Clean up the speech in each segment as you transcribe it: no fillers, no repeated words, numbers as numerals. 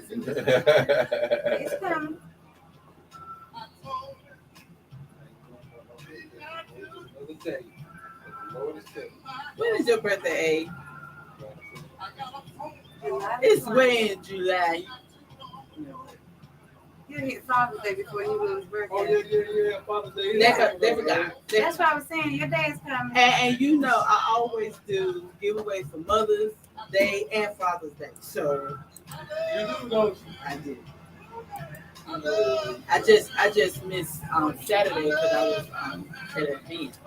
It's coming. When is your birthday, A? July It's 20th. way in July. You hit Father's Day before you was birthday. Yeah. Father's Day. They forgot. That's what I was saying. Your day is coming. And you know, I always do giveaways for Mother's Day and Father's Day. So You do know. I did. I just missed Saturday because I was at an event.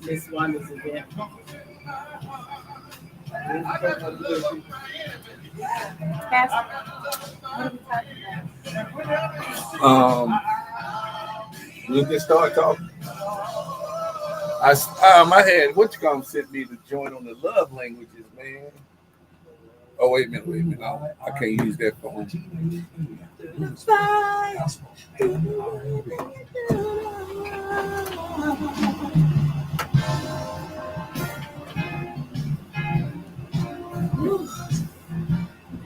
Miss Wanda's event. Pastor, what are we talking about? We can start talking. I had what you gonna send me to join on the love languages, man. Oh wait a minute. I can't use that phone.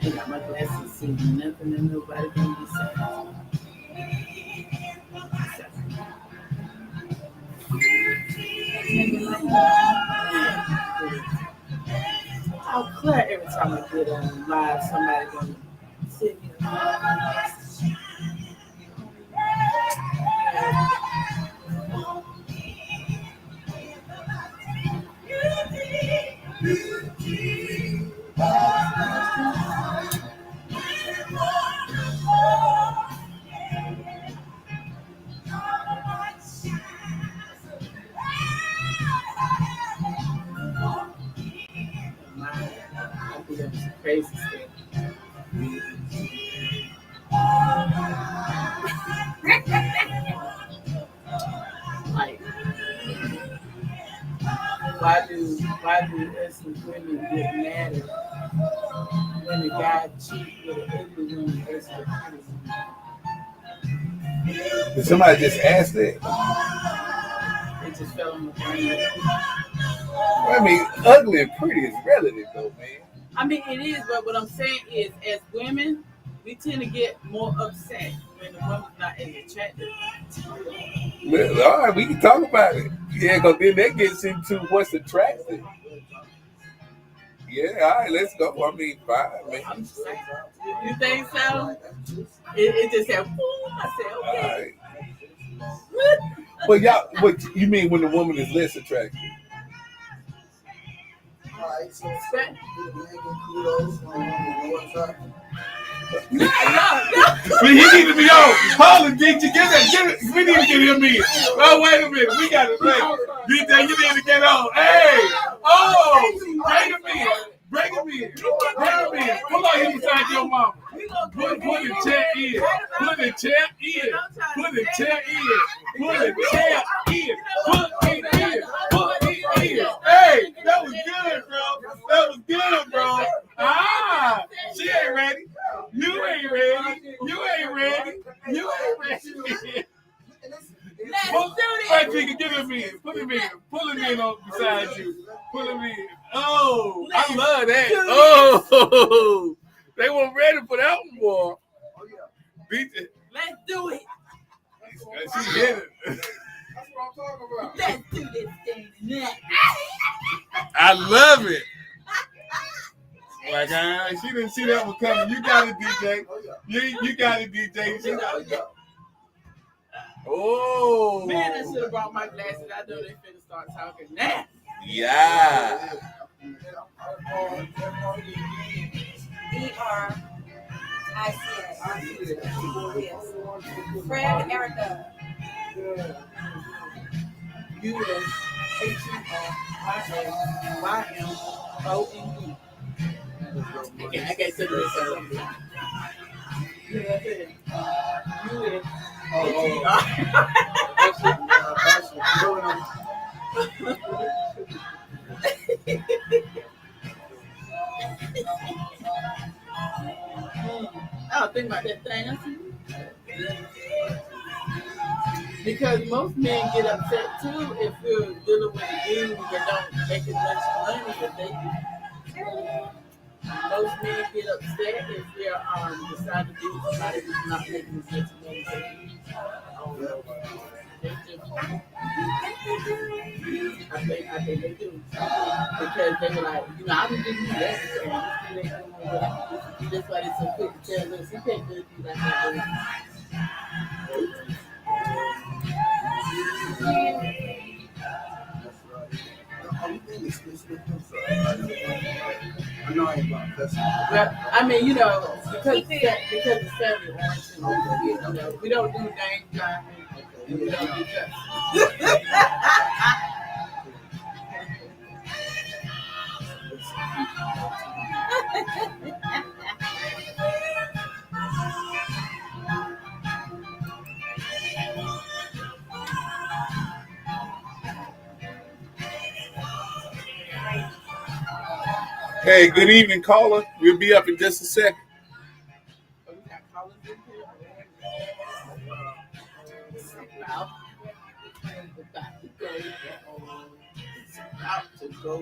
I got my glasses seeing nothing and nobody can be saying. I'll clear every time I get on live. Somebody gonna send me a message. I think that's crazy stuff. Like, why do us as women get mad when the guy cheat with an ugly woman versus a pretty woman? Did somebody just ask that? It just fell on my brain. I mean, ugly and pretty is relative, though, man. I mean, it is, but what I'm saying is, as women, we tend to get more upset when the woman's not as attractive. Well, all right, we can talk about it. Yeah, because then that gets into what's attractive. Yeah, all right, let's go. I mean, fine, man. I'm just saying. You think so? It just said, boom. I said, okay. Right. But y'all, what you mean when the woman is less attractive? Alright, so But- kudos on what's up. No. But he need to be on. Hold it, DJ. We need to get him in. Oh, wait a minute. We got to play. DJ, you need to get on. Hey. Oh. Bring him in. Pull out him beside your mama. Put the chair in. Put the chair in. Hey, that was good, bro. Ah, she ain't ready. You ain't ready. Right, Jigga, get him in. Pull him in on beside you. Pull him in. Oh, I love that. Oh, they weren't ready for that one, boy. Let's do it. She did it. That's what I'm talking about. Let's do this thing now. I love it. Like, she didn't see that one coming. You got it, DJ. You got it, DJ. Oh. Man, I should have brought my glasses. I know they finna start talking now. Yeah. ERICA. Yes. Fred Erica. USHERYMONE. I can't say this. I don't think about that thing. Because most men get upset too if you're dealing with a dude that don't make as much money as they do. Most men get upset if they're decide to be with somebody who's not making as much money as they do. They just, I think they do. Because they were like, I would give you that. And you still ain't doing what I do. That's why they're so quick to tell us, you can't do it like that. That's right. Everything is listening. I'm sorry. I know I ain't about cussing. Well, I mean, because it's family oriented, we don't do name dropping. We don't do that. Hey, good evening, caller. We'll be up in just a second. We got callers in here. About to go.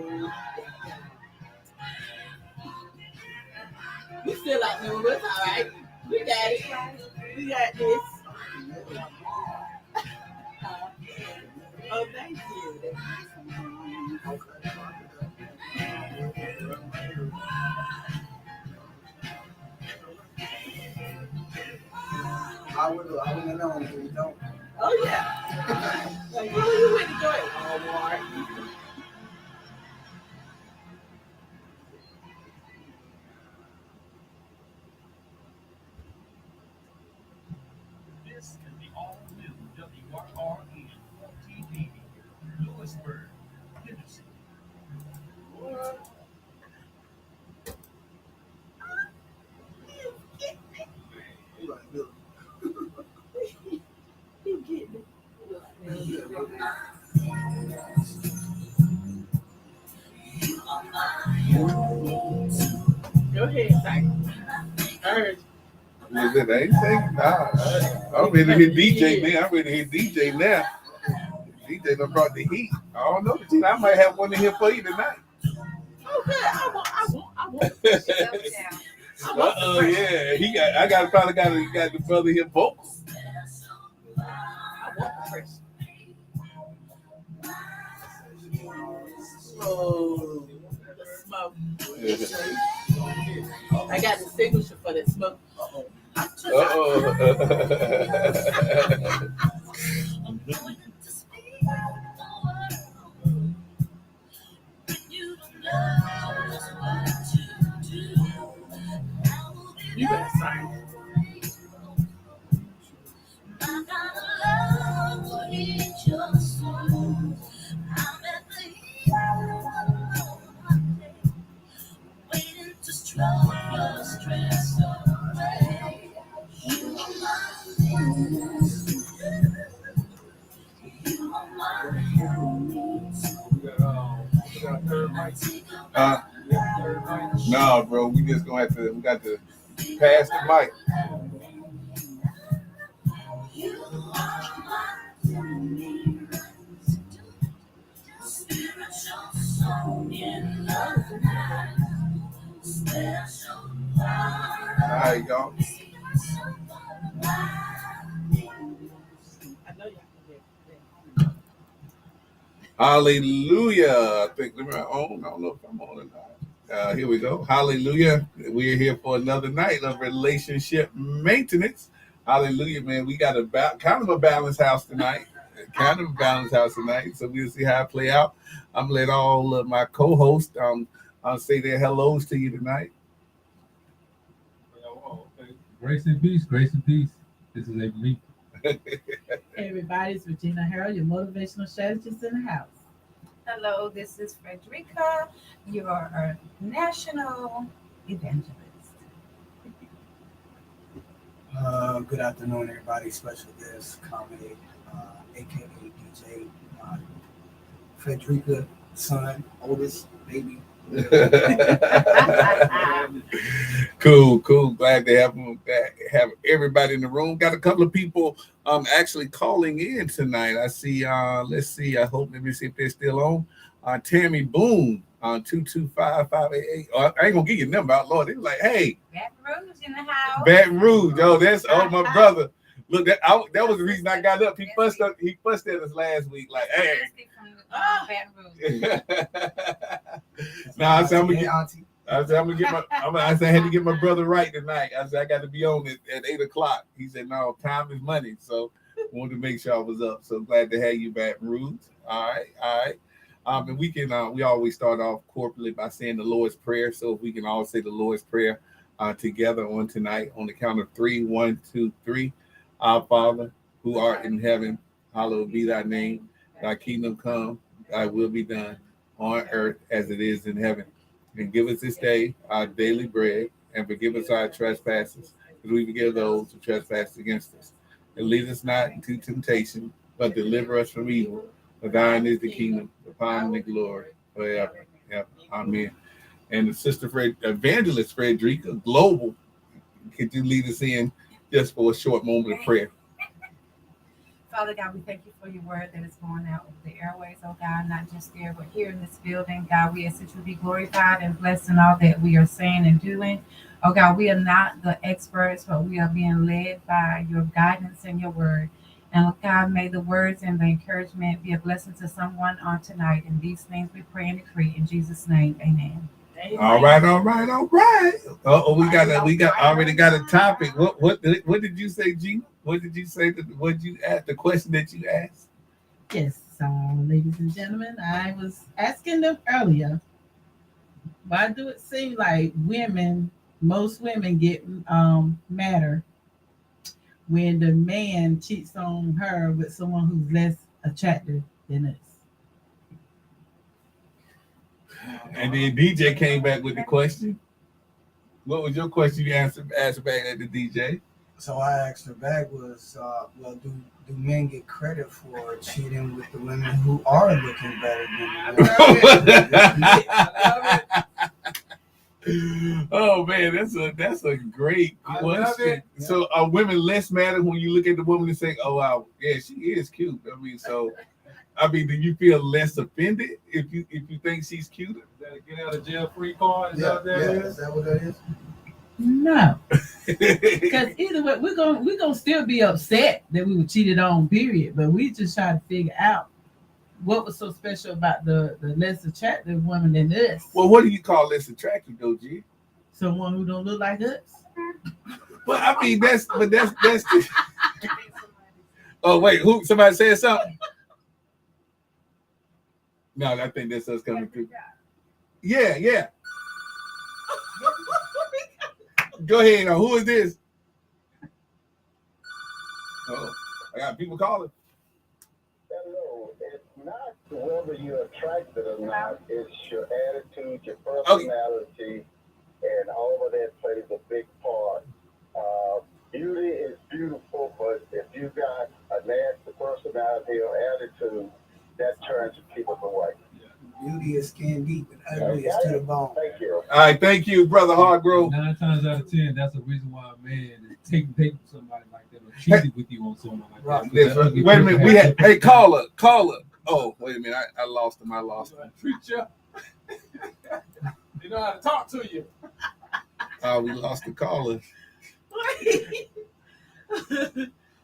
We still out there, but it's all right. We got it. We got this. Oh, thank you. I would have known if you don't. Oh, yeah. Like, where you went to go? Walmart. This is the all-new WYRN TV, Lewisburg, Tennessee. You like Billy. You get me. Go ahead, Tiger. I heard Was it anything? Nah. I'm ready to hit DJ, man. I'm ready to hit DJ now. DJ done brought the heat. I don't know. I might have one in here for you tonight. Oh, good. I want. Yeah. I probably got the brother here vocal. I want the fresh. Oh, the smoke. I got the signature for that smoke. You better sign. No, bro. We just we got to pass the mic. All right, y'all. Hallelujah. I think we're on. I don't know if I'm on or not. Here we go. Hallelujah. We're here for another night of relationship maintenance. Hallelujah, man. We got kind of a balanced house tonight. So we'll see how it play out. I'm going to let all of my co-hosts say their hellos to you tonight. Grace and peace. This is me. Hey everybody, it's Regina Harrell, your motivational strategist in the house. Hello, this is Frederica, your national evangelist. Good afternoon, everybody. Special guest, comedy, aka DJ, Frederica, son, oldest baby. Cool. Glad to have everybody in the room. Got a couple of people actually calling in tonight. I see. Let me see if they're still on. Tammy Boone on 225-588. I ain't gonna give you a number out, Lord. They was like, hey, Baton Rouge in the house. Baton Rouge. Oh, that's my brother. Look, that was the reason I got up. He fussed at us last week. Like, hey. Baton Rouge. Now I said I'm gonna get. I said I'm gonna get my. I said I had to get my brother right tonight. I said I got to be on it at 8:00. He said no, time is money. So wanted to make sure I was up. So glad to have you back, Ruth. All right. And we can we always start off corporately by saying the Lord's Prayer. So if we can all say the Lord's Prayer together on tonight on the count of 3, 1, 2, 3. Our Father who art in heaven, hallowed be thy name. Thy kingdom come, thy will be done on earth as it is in heaven. And give us this day our daily bread, and forgive us our trespasses, as we forgive those who trespass against us. And lead us not into temptation, but deliver us from evil. For thine is the kingdom, the power, and the glory, forever. Amen. And the sister Evangelist Frederica Global, could you lead us in just for a short moment of prayer? Father God, we thank you for your word that is going out over the airways, oh God, not just there, but here in this building. God, we ask that you be glorified and blessed in all that we are saying and doing. Oh God, we are not the experts, but we are being led by your guidance and your word. And God, may the words and the encouragement be a blessing to someone on tonight. And these things we pray and decree in Jesus' name. Amen. All right. We already got a topic. What did you say, Gina? What did you say? What you asked? The question that you asked? Yes, ladies and gentlemen, I was asking them earlier. Why do it seem like most women get madder when the man cheats on her with someone who's less attractive than us? And then DJ came back with the question. What was your question you asked back at the DJ? So I asked her back was, do men get credit for cheating with the women who are looking better than them? Oh man, that's a great question. So are women less mad when you look at the woman and say, "Oh wow, yeah, she is cute"? Do you feel less offended if you think she's cuter? Is that a get out of jail free card? Is Is that what that is? No, because either way, we're gonna still be upset that we were cheated on. Period. But we just try to figure out what was so special about the less attractive woman than us. Well, what do you call less attractive, though, G? Someone who don't look like us. Well, I mean that's. Oh wait, who? Somebody said something? No, I think that's us coming through. Yeah. Go ahead. Now, who is this? Oh, I got people calling. Hello. It's not whether you're attracted or not. It's your attitude, your personality, and all of that plays a big part. Beauty is beautiful, but if you got a nasty personality or attitude, that turns people away. Beauty is skin deep and ugly is to the bone. Thank you. All right, thank you, Brother Hargrove. 9 times out of 10, that's the reason why a man is taking from somebody like that or cheating with you on someone like that. Wait a minute, hey, caller. Oh, wait a minute, I lost him. Preacher. They know how to talk to you. We lost the caller.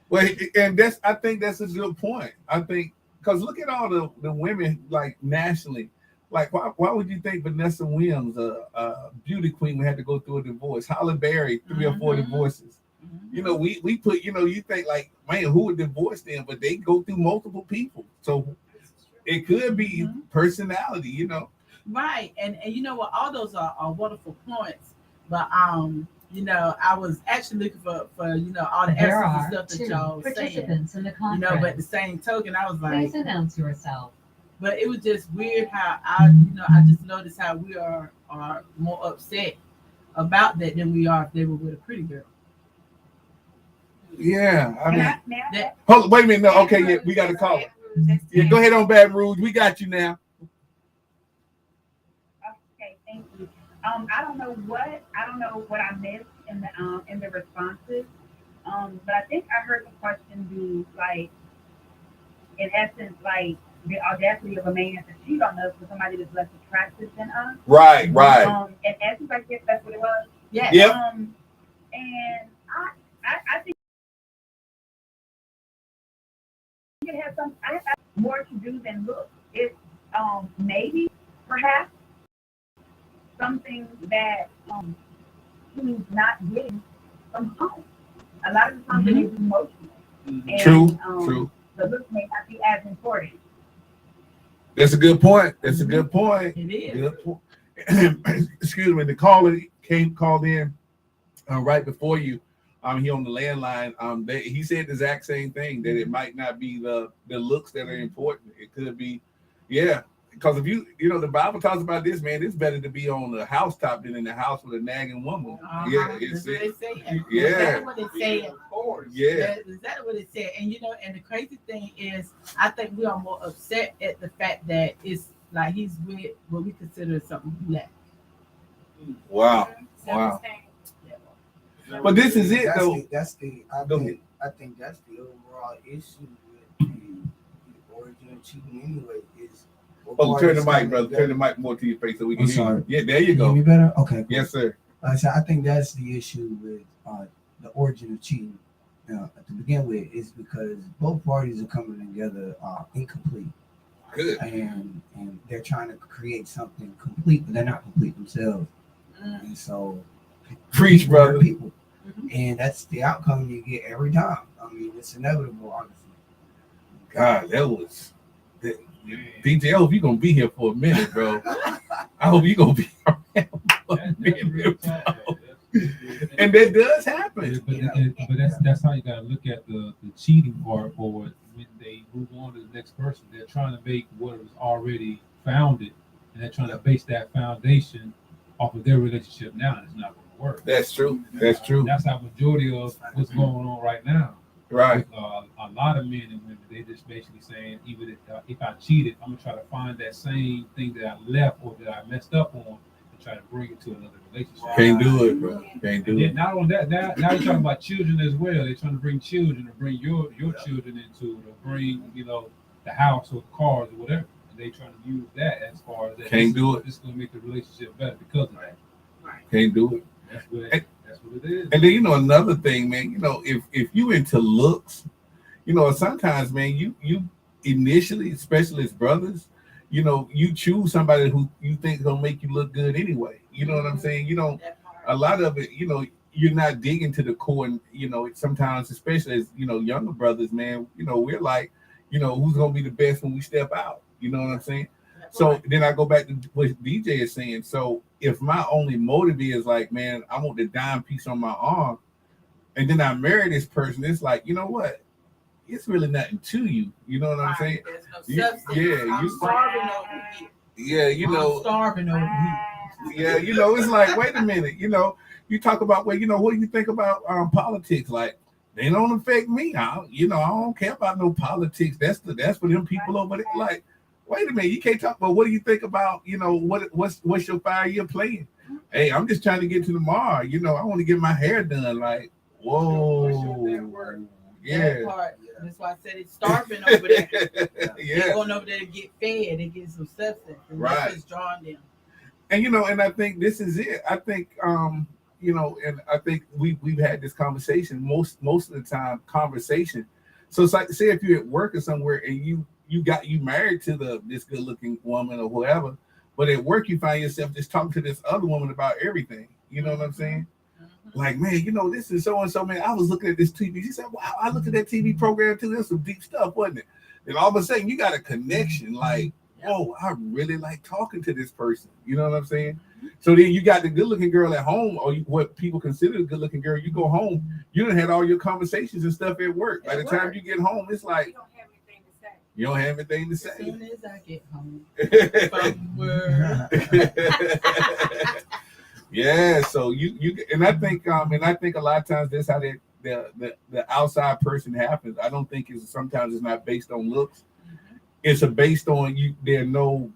Wait, and I think that's a good point. I think because look at all the women like nationally. Like why would you think Vanessa Williams, a beauty queen, would have to go through a divorce? Halle Berry, 3 or 4 divorces. You know, we put, you think like, man, who would divorce them? But they go through multiple people. So it could be personality, Right. And you know what, all those are wonderful points. But I was actually looking for all the There answers are and stuff that 2 y'all saying. participants in the conference. But at the same token, I was like, Please announce yourself. but it was just weird how I just noticed how we are more upset about that than we are if they were with a pretty girl. Yeah, I mean, hold on, wait a minute. No, okay, yeah, we got to call it. Yeah, go ahead on Baton Rouge. We got you now. Okay, thank you. I don't know what I missed in the responses. But I think I heard the question be like, in essence, like the audacity of a man to cheat on us with somebody that's less attractive than us. Right. And essence, I guess that's what it was. Yeah. Yep. And I think it has more to do than look. It's maybe, perhaps, something that he's not getting from home. A lot of the times it is emotional. And, True. The looks may not be as important. That's a good point. It is. Good point. Excuse me. The caller called in right before you. He on the landline. He said the exact same thing, that it might not be the looks that are important. It could be, because if the Bible talks about this, man, it's better to be on the housetop than in the house with a nagging woman. That's what it's saying. Yeah. That's what it's saying. Yeah. That's exactly what it said. And and the crazy thing is, I think we are more upset at the fact that it's like he's with what we consider something black. Wow. But this is it, though. I think that's the overall issue with the origin of cheating anyway. Turn the mic, brother. Turn the mic more to your face so we can hear you. Yeah, there you go. Hear me better? Okay. Yes, sir. So I think that's the issue with the origin of cheating. To begin with, is because both parties are coming together incomplete. Good. And they're trying to create something complete, but they're not complete themselves. And so, preach, brother. People. And that's the outcome you get every time. I mean, it's inevitable, honestly. God, that was DJ. I hope you're gonna be here for a minute, bro. I hope you're gonna be around for a minute, bro. And that does happen. But that's how you gotta look at the cheating part. Or when they move on to the next person, they're trying to make what was already founded, and they're trying to base that foundation off of their relationship now, and it's not going to work. That's true. That's true. That's how majority of what's going on right now. Right. A lot of men and women, they just basically saying, even if I cheated, I'm gonna try to find that same thing that I left or that I messed up on and try to bring it to another relationship. Can't do it, bro. Can't do it. Not only that, now they're talking about children as well. They're trying to bring children, to bring your children into it, or bring the house or cars or whatever. And they trying to use that as far as that. Can't do it. It's gonna make the relationship better because of that. Can't do it. That's what it is. And then another thing, man. If you into looks, sometimes, man, you initially, especially as brothers, you choose somebody who you think is gonna make you look good anyway. You know what I'm saying? A lot of it, you're not digging to the core, and sometimes, especially as younger brothers, man, we're like, who's gonna be the best when we step out? You know what I'm saying? So then I go back to what DJ is saying. So if my only motive is like, man, I want the dime piece on my arm, and then I marry this person, it's like, you know what? It's really nothing to you. You know what I'm saying? There's no substance. I'm starving over here. I'm starving over here. It's like, wait a minute. You talk about, what do you think about politics? Like, they don't affect me. I don't care about no politics. That's for them people over there. Like, wait a minute, you can't talk about what do you think about, what's your 5-year plan? Hey, I'm just trying to get to tomorrow. I want to get my hair done. Like, whoa. Yeah. That's why I said it's starving over there. They're going over there to get fed and get some substance. And that's what's drawing them. And and I think this is it. I think and I think we've had this conversation most of the time. So it's like, say if you're at work or somewhere and you married to this good looking woman or whoever, but at work you find yourself just talking to this other woman about everything. You know what I'm saying? Like, man, this is so and so, man. I was looking at this TV. She said, wow, I looked at that TV program too. There's some deep stuff, wasn't it? And all of a sudden you got a connection, like, oh, I really like talking to this person. You know what I'm saying? So then you got the good looking girl at home, or what people consider a good looking girl. You go home, you done had all your conversations and stuff at work. By the time you get home, it's like, you don't have anything to say. As soon as I get home Yeah, so you and I think a lot of times that's how the outside person happens. I don't think sometimes it's not based on looks. It's based on you. There are no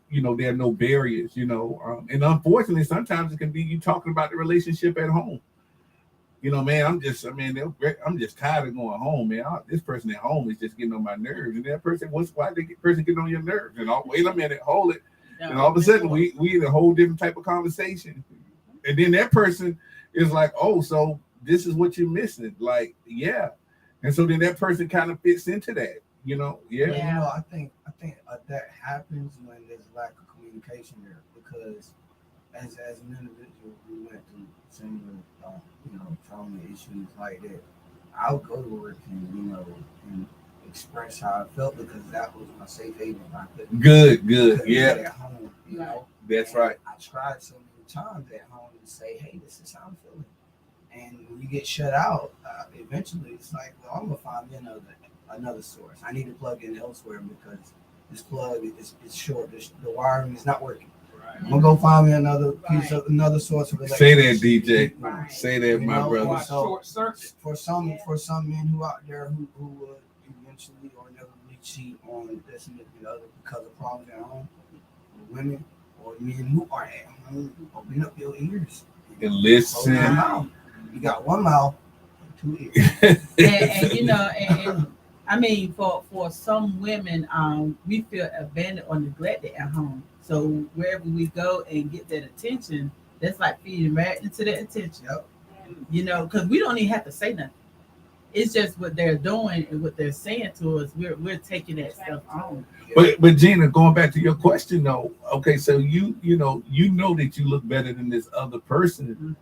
barriers, and unfortunately sometimes it can be you talking about the relationship at home. Man, I'm just tired of going home, man. This person at home is just getting on my nerves, and that person, why did the person get on your nerves? And wait a minute, hold it. And all of a sudden we in a whole different type of conversation. And then that person is like, oh, so this is what you're missing. Like, yeah. And so then that person kind of fits into that, Yeah. I think that happens when there's lack of communication there, because as an individual who went through similar trauma issues like that, I would go to work and express how I felt, because that was my safe haven. I couldn't Good, yeah. At home, That's and right. I tried so many times at home to say, hey, this is how I'm feeling. And when you get shut out, eventually it's like, well, I'm gonna find me another source. I need to plug in elsewhere because this plug is short. The wiring is not working. Right. I'm gonna go find me another piece of another source of electricity. Say that, DJ. Right. Say that, my brother. So, short circuit. For some men who out there who would eventually or inevitably cheat on their significant other because of problems at home, or women or men who are at home, open up your ears and listen. You got one mouth, 2 ears. and I mean, for some women, we feel abandoned or neglected at home. So wherever we go and get that attention, that's like feeding right into that attention. Yep. Because we don't even have to say nothing. It's just what they're doing and what they're saying to us. We're taking that stuff on. But Gina, going back to your question though, okay, so you know that you look better than this other person. Mm-hmm.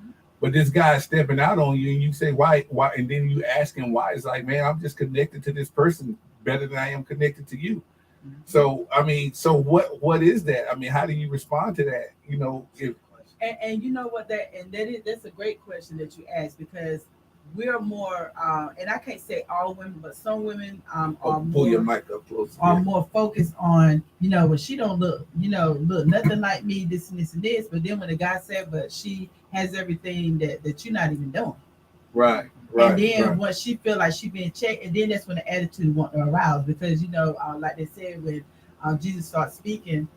But this guy is stepping out on you, and you say why, and then you ask him why. It's like, man, I'm just connected to this person better than I am connected to you. Mm-hmm. So I mean, what is that? I mean, how do you respond to that? And you know what that's a great question that you asked, because we're more, and I can't say all women, but some women pull your mic up closer. Are more focused on, well, she don't look nothing like me, this and this and this. But then when the guy said, but she has everything that you're not even doing. Right. And then once she feel like she being checked, and then that's when the attitude want to arouse, because like they said, when Jesus starts speaking,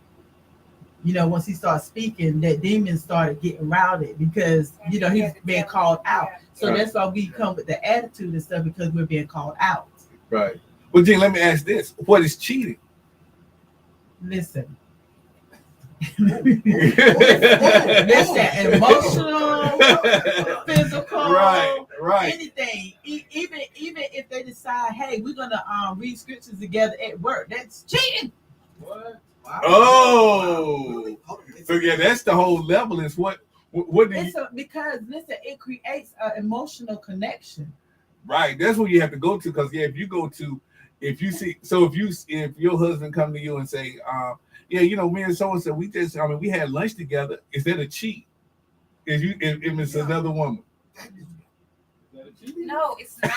once he started speaking, that demon started getting routed because he's being called out. So that's why we come with the attitude and stuff, because we're being called out. Right. Well, Gene, let me ask this: what is cheating? Listen. That's that emotional, physical, right. Anything. Even if they decide, hey, we're gonna read scriptures together at work, that's cheating. What? Wow. Oh, so yeah, that's the whole level. Is what do you? Because listen, it creates an emotional connection. Right. That's what you have to go to, because if your husband come to you and say, me and so and so, we had lunch together. Is that a cheat? If it's another woman? No, it's not.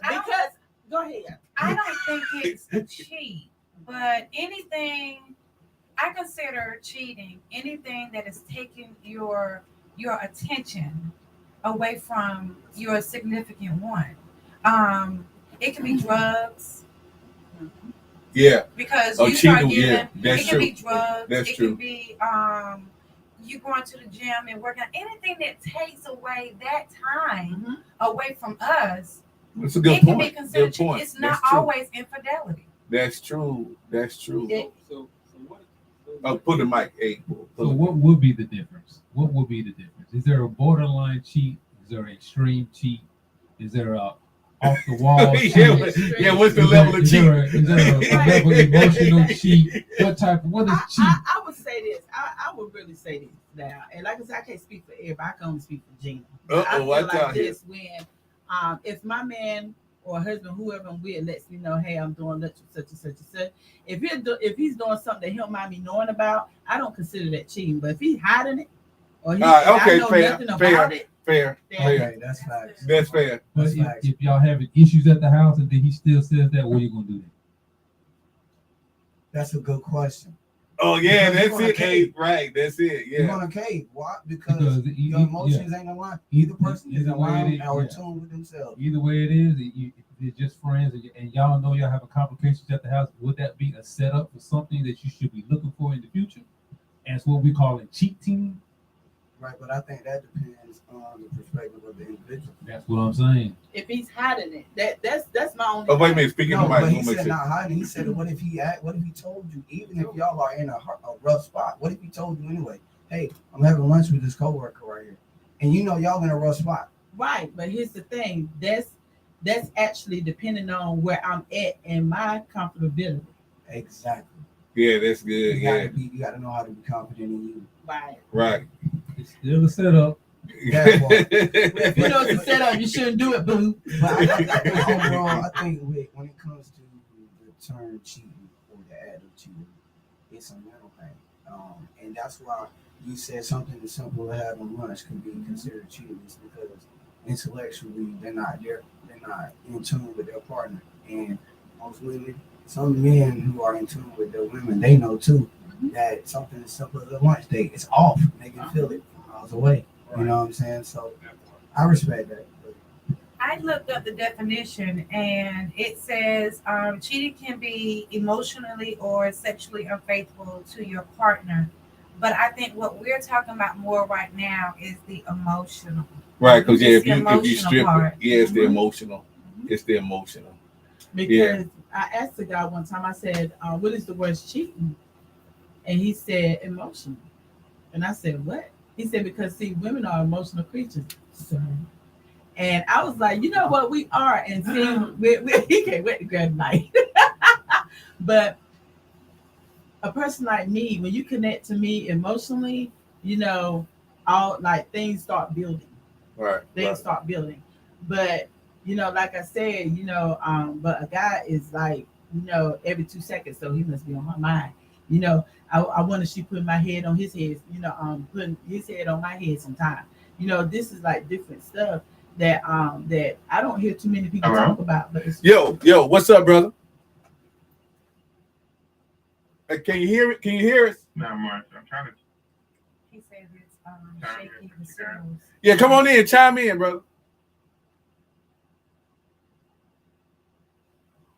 Because go ahead. I don't think it's a cheat, but anything I consider cheating, anything that is taking your attention away from your significant one. It can be drugs. Yeah. Because you start giving, it can be drugs. That's it true. Can be you going to the gym and working out. Anything that takes away that time away from us. That's a good it point. Can be considered cheating. It's not always infidelity. That's true. So what? Put the mic. Hey. So what would be the difference? What would be the difference? Is there a borderline cheat? Is there an extreme cheat? Is there a off the wall cheat? What's the level of cheat? Is there a level of emotional cheat? What is cheat? I would say this. I would really say this now. And like I said, I can't speak for everybody. I can only speak for Gina. I feel like this when if my man or husband, whoever I'm with, lets me know, hey, I'm doing such and such and such. If he's doing something that he don't mind me knowing about, I don't consider that cheating. But if he's hiding it, or I know nothing about it, fair. Okay, that's facts. That's fair. But if y'all having issues at the house and then he still says that, what are you gonna do then? That's a good question. Oh yeah, that's it. Hey, right, that's it. Yeah. You're gonna cave. Why? Because your emotions ain't aligned. Either person is aligned or tuned with themselves. Either way it is, they're just friends, and y'all know y'all having complications at the house. Would that be a setup for something that you should be looking for in the future? And it's what we call it cheating. Right, but I think that depends on the perspective of the individual. That's what I'm saying. If he's hiding it, that's my only. Oh, wait a thing. minute. Speaking No, of Mike, but he we'll make said sure. not hiding. He said, what if he told you, even if y'all are in a rough spot? What if he told you anyway? Hey, I'm having lunch with this coworker right here, and you know y'all in a rough spot. Right, but here's the thing. That's actually depending on where I'm at and my comfortability. Exactly. Yeah, that's good. You gotta know how to be confident in you. Right. Right. It's still a setup. That part. If you know it's a setup, you shouldn't do it, boo. But overall, I think when it comes to the term cheating or the act of cheating, it's a mental thing. And that's why you said something as simple as having lunch can be considered cheating. It's because intellectually they're not in tune with their partner. And most women, some men who are in tune with their women, they know too that something as simple as a lunch date is off. They can feel it from miles away. You know what I'm saying? So I respect that. I looked up the definition and it says cheating can be emotionally or sexually unfaithful to your partner. But I think what we're talking about more right now is the emotional. Right, because It's if you emotional strip part. it, it's the emotional. It's the emotional. Because I asked the guy one time, I said, what is the worst cheating? And he said emotional. And I said, what? He said, because see, women are emotional creatures, sir. And I was like, you know what, we are. And see, he can't wait to grab night. But a person like me, when you connect to me emotionally, you know, all like things start building. Right. Things start building. But you know, like I said, you know, but a guy is like, you know, every 2 seconds, so he must be on my mind. You know, I wonder if she put my head on his head, you know, putting his head on my head sometime. You know, this is like different stuff that that I don't hear too many people talk about. But it's yo, what's up, brother? Can you hear it? Can you hear us? Not much. I'm trying to. He said it's shaky the signals. Yeah, come on in, chime in, brother.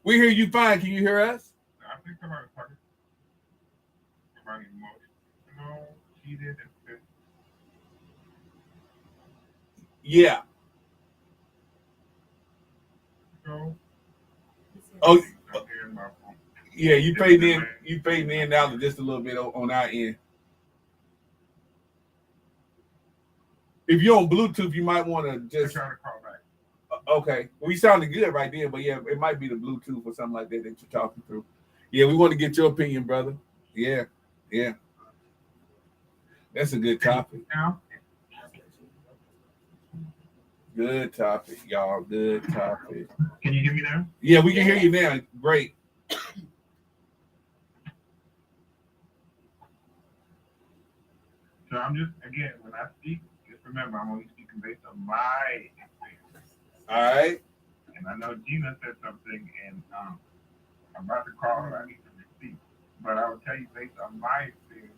We hear you fine. Can you hear us? I think somebody's talking about emotional, cheated, and Yeah. physical. Oh, I'm hearing my phone. yeah. You fading in now just a little bit on our end. If you're on Bluetooth, you might want to I'm just. trying to call back. Okay. We sounded good right there, but yeah, it might be the Bluetooth or something like that you're talking through. Yeah, we want to get your opinion, brother. Yeah. That's a good topic. Now? Good topic, y'all. Good topic. Can you hear me now? Yeah, we can hear you now. Great. So I'm just, again, when I speak, just remember, I'm only speaking based on my experience. All right. And I know Gina said something, and I'm about to call her. I need to repeat. But I will tell you based on my experience,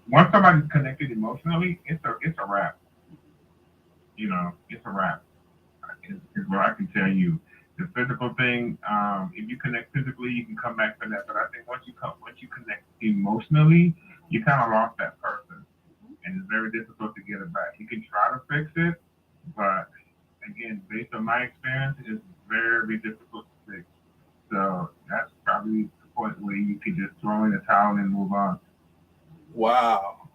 once somebody's connected emotionally, it's a wrap. You know, it's a wrap. Is what I can tell you. The physical thing, if you connect physically, you can come back from that. But I think once you connect emotionally, you kind of lost that person, and it's very difficult to get it back. You can try to fix it, but again, based on my experience, it's very difficult to fix. So that's probably the point where you can just throw in the towel and move on. Wow.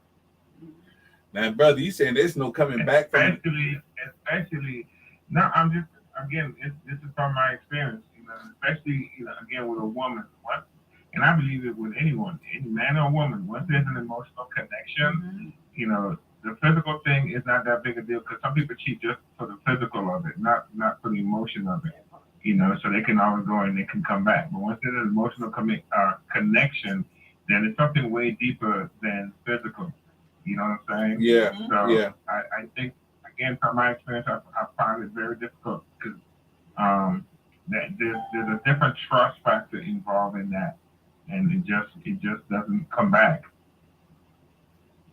Now, brother, you saying there's no coming back from it? Especially, no, I'm just, again, this is from my experience, you know, especially, you know, again, with a woman. And I believe it with anyone, any man or woman, once there's an emotional connection, you know, the physical thing is not that big a deal because some people cheat just for the physical of it, not for the emotion of it, you know, so they can always go and they can come back. But once there's an emotional connection, then it's something way deeper than physical. You know what I'm saying? Yeah. So yeah. I think, again, from my experience, I find it very difficult because that there's a different trust factor involved in that, and it just doesn't come back.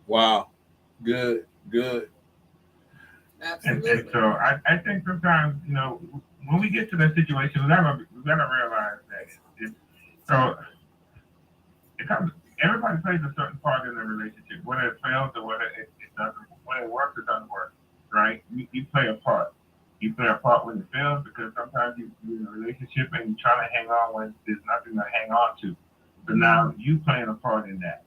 Wow. Good. absolutely. And so I think sometimes, you know, when we get to that situation, we gotta realize that it everybody plays a certain part in a relationship, whether it fails or whether it doesn't, when it works or doesn't work, right? You play a part. You play a part when it fails because sometimes you're in a relationship and you're trying to hang on when there's nothing to hang on to. So now you playing a part in that.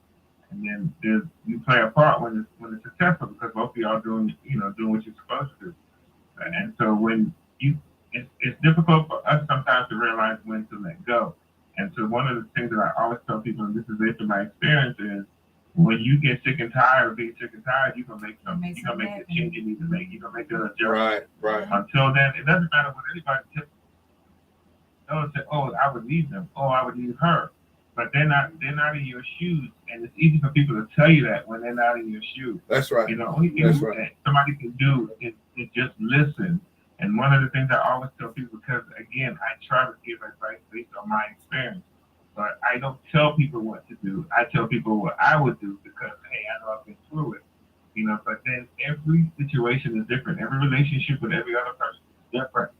And then you play a part when it's successful because both of y'all doing what you're supposed to do. And so when it's difficult for us sometimes to realize when to let go. And so one of the things that I always tell people, and this is based on my experience, is when you get sick and tired of being sick and tired, you're gonna make the change you need to make. You're gonna make the adjustment. Right. Until then, it doesn't matter what anybody tells you. They'll say, "Oh, I would leave them. Oh, I would leave her." But they're not in your shoes, and it's easy for people to tell you that when they're not in your shoes. That's right. You know, only thing that somebody can do is just listen. And one of the things I always tell people, because again, I try to give advice based on my experience, but I don't tell people what to do. I tell people what I would do because, hey, I know I've been through it. You know, but then every situation is different. Every relationship with every other person is different.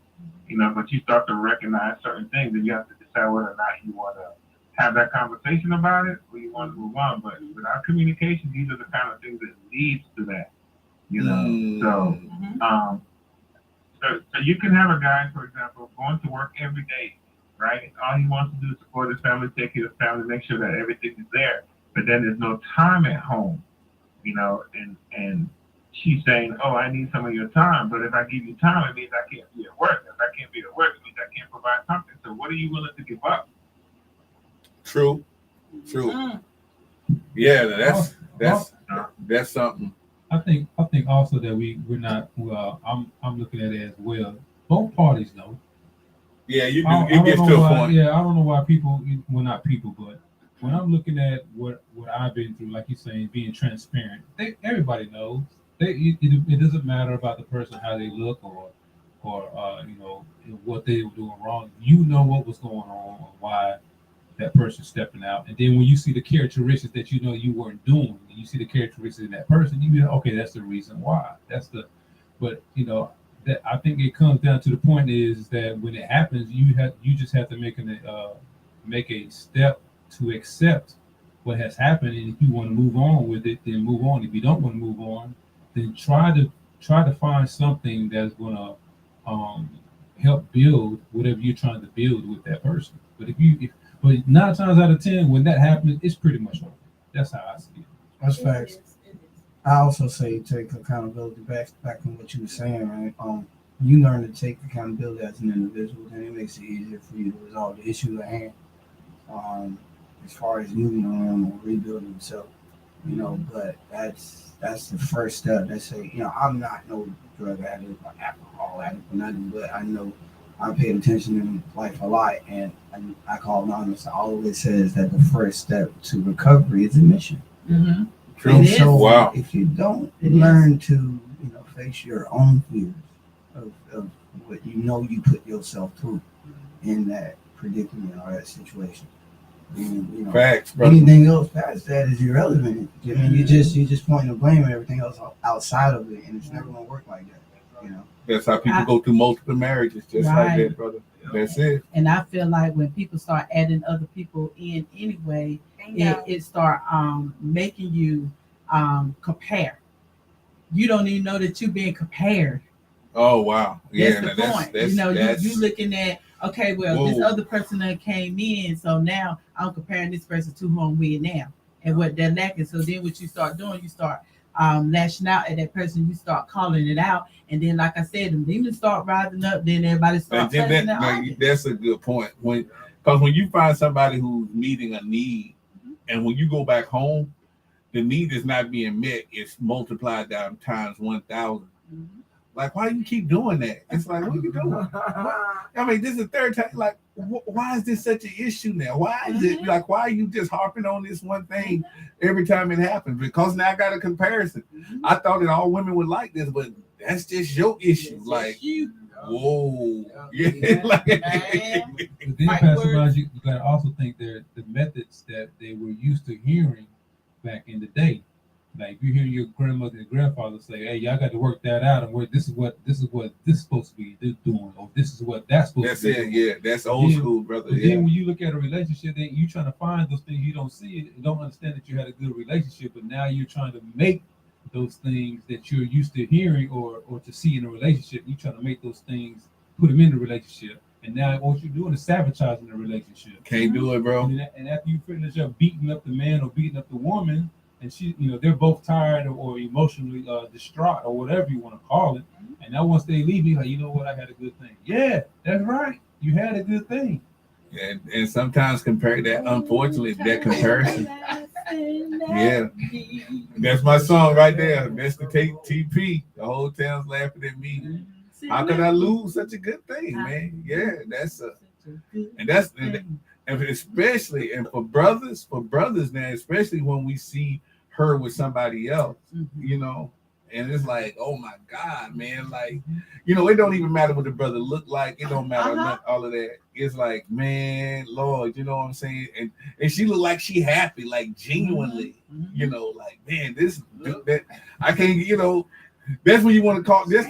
You know, but you start to recognize certain things, and you have to decide whether or not you want to have that conversation about it or you want to move on. But without communication, these are the kind of things that leads to that. You know, so you can have a guy, for example, going to work every day, right? All he wants to do is support his family, take care of his family, make sure that everything is there. But then there's no time at home, you know, and she's saying, oh, I need some of your time. But if I give you time, it means I can't be at work. If I can't be at work, it means I can't provide something. So what are you willing to give up? True. Yeah, that's something. I think also that we're not. Well, I'm looking at it as well. Both parties know. Yeah, you do. It gets to a point. Yeah, I don't know why people. Well, not people, but when I'm looking at what I've been through, like you're saying, being transparent, everybody knows. It doesn't matter about the person, how they look, or you know, what they were doing wrong. You know what was going on, or why that person's stepping out. And then when you see the characteristics that you know you weren't doing, and you see the characteristics in that person, you be like, okay, that's the reason why. But you know, that I think it comes down to the point is that when it happens, you just have to make a step to accept what has happened. And if you want to move on with it, then move on. If you don't want to move on, then try to find something that's gonna help build whatever you're trying to build with that person. But but 9 times out of 10, when that happens, it's pretty much over. That's how I see it. That's facts. I also say take accountability back on what you were saying, right? You learn to take accountability as an individual, then it makes it easier for you to resolve the issue at hand. As far as moving on or rebuilding yourself, you know, but that's the first step. They say, you know, I'm not no drug addict or alcohol addict or nothing, but I know I paid attention in life a lot, and Alcohol Anonymous always says that the first step to recovery is admission. Mm-hmm. True. And so wow. If you don't learn to, you know, face your own fears of what you know you put yourself through in that predicament or that situation, and, you know, Facts, brother. anything else past that is irrelevant. I mean, you just pointing the blame and everything else outside of it, and it's never gonna work like that. You know. That's how people go through multiple marriages, just like that, brother. That's it. And I feel like when people start adding other people in anyway, it start making you compare. You don't even know that you're being compared. Oh wow! Yeah, that's the point. You know, you looking at, okay, well, this other person that came in, so now I'm comparing this person to who I'm with now, and what they're lacking. So then, what you start doing, you start lashing out at that person. You start calling it out, and then, like I said, the demons start rising up. Then everybody starts. That's a good point. Because when you find somebody who's meeting a need, and when you go back home, the need is not being met. It's multiplied down times 1,000. Mm-hmm. Like, why do you keep doing that? It's like, what are you doing? I mean, this is the third time. Like, why is this such an issue now? Why is it like? Why are you just harping on this one thing every time it happens? Because now I got a comparison. I thought that all women would like this, but that's just your issue. Like, whoa, yeah. But then, Pastor Miles, you got to also think that the methods that they were used to hearing back in the day Like you hear your grandmother and grandfather say, "Hey, y'all got to work that out, and where this is what this is supposed to be doing, or this is what that's supposed That's to be it. doing." Yeah, that's old school, brother. But Yeah. then when you look at a relationship, then you trying to find those things you don't see it, and don't understand that you had a good relationship, but now you're trying to make those things that you're used to hearing or to see in a relationship. You trying to make those things, put them in the relationship, and now what you're doing is sabotaging the relationship. Can't do it, bro. And after you finish up beating up the man or beating up the woman, and she, they're both tired or emotionally distraught or whatever you want to call it. And now once they leave, you like, you know what, I had a good thing. Yeah, that's right. You had a good thing. And sometimes compare that, unfortunately, that comparison. Yeah. That's my song right there. That's the TP. The whole town's laughing at me. How could I lose such a good thing, man? Yeah, and especially and for brothers now, especially when we see her with somebody else, and it's like, oh my God, man, like, it don't even matter what the brother look like, it don't matter all of that. It's like, man, Lord, you know what I'm saying? And she look like she happy, like genuinely, like, man, that I can't, that's when you want to call this.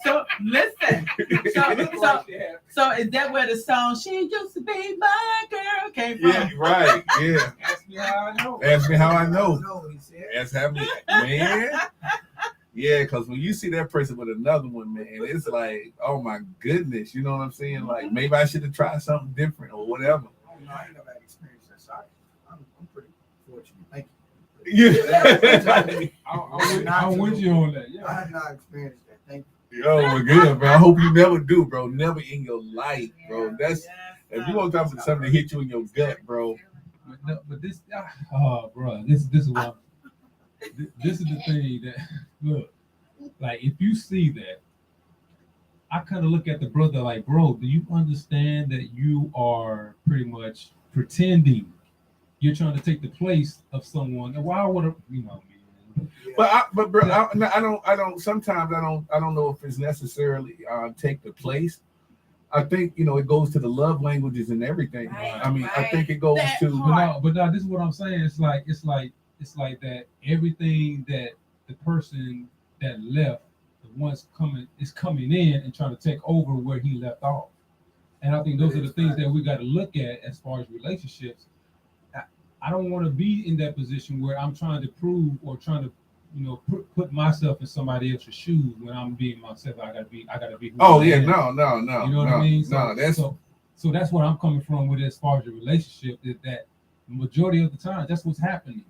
So listen. So is that where the song "She Used to Be My Girl" came from? Yeah, right. Yeah. Ask me how I know. Ask me how I know. That's happening, man. Yeah, because when you see that person with another one, man, it's like, oh my goodness, you know what I'm saying? Like maybe I should have tried something different or whatever. I ain't never had experience that. So I'm pretty fortunate. Thank you. Yeah. I'm with you on that. Yeah. I have not experienced that. Thank you. Yo, we're good, bro. I hope you never do, bro. Never in your life, bro. That's if you want to talk about something to hit you in your gut, bro. But this, bro, this is what this is the thing that look, like if you see that, I kind of look at the brother like, bro, do you understand that you are pretty much pretending? You're trying to take the place of someone. And why would man? But bro, I don't. Sometimes I don't know if it's necessarily take the place. I think it goes to the love languages and everything. Right, I mean, right. I think it goes to. But no, this is what I'm saying. It's like that everything that the person that left, the ones coming in and trying to take over where he left off. And I think those are the things that we got to look at as far as relationships. I don't want to be in that position where I'm trying to prove or trying to, put myself in somebody else's shoes when I'm being myself. I gotta be. Who Oh I yeah, am. no. You know what I mean? So that's what I'm coming from with as far as the relationship. Is that the majority of the time that's what's happening,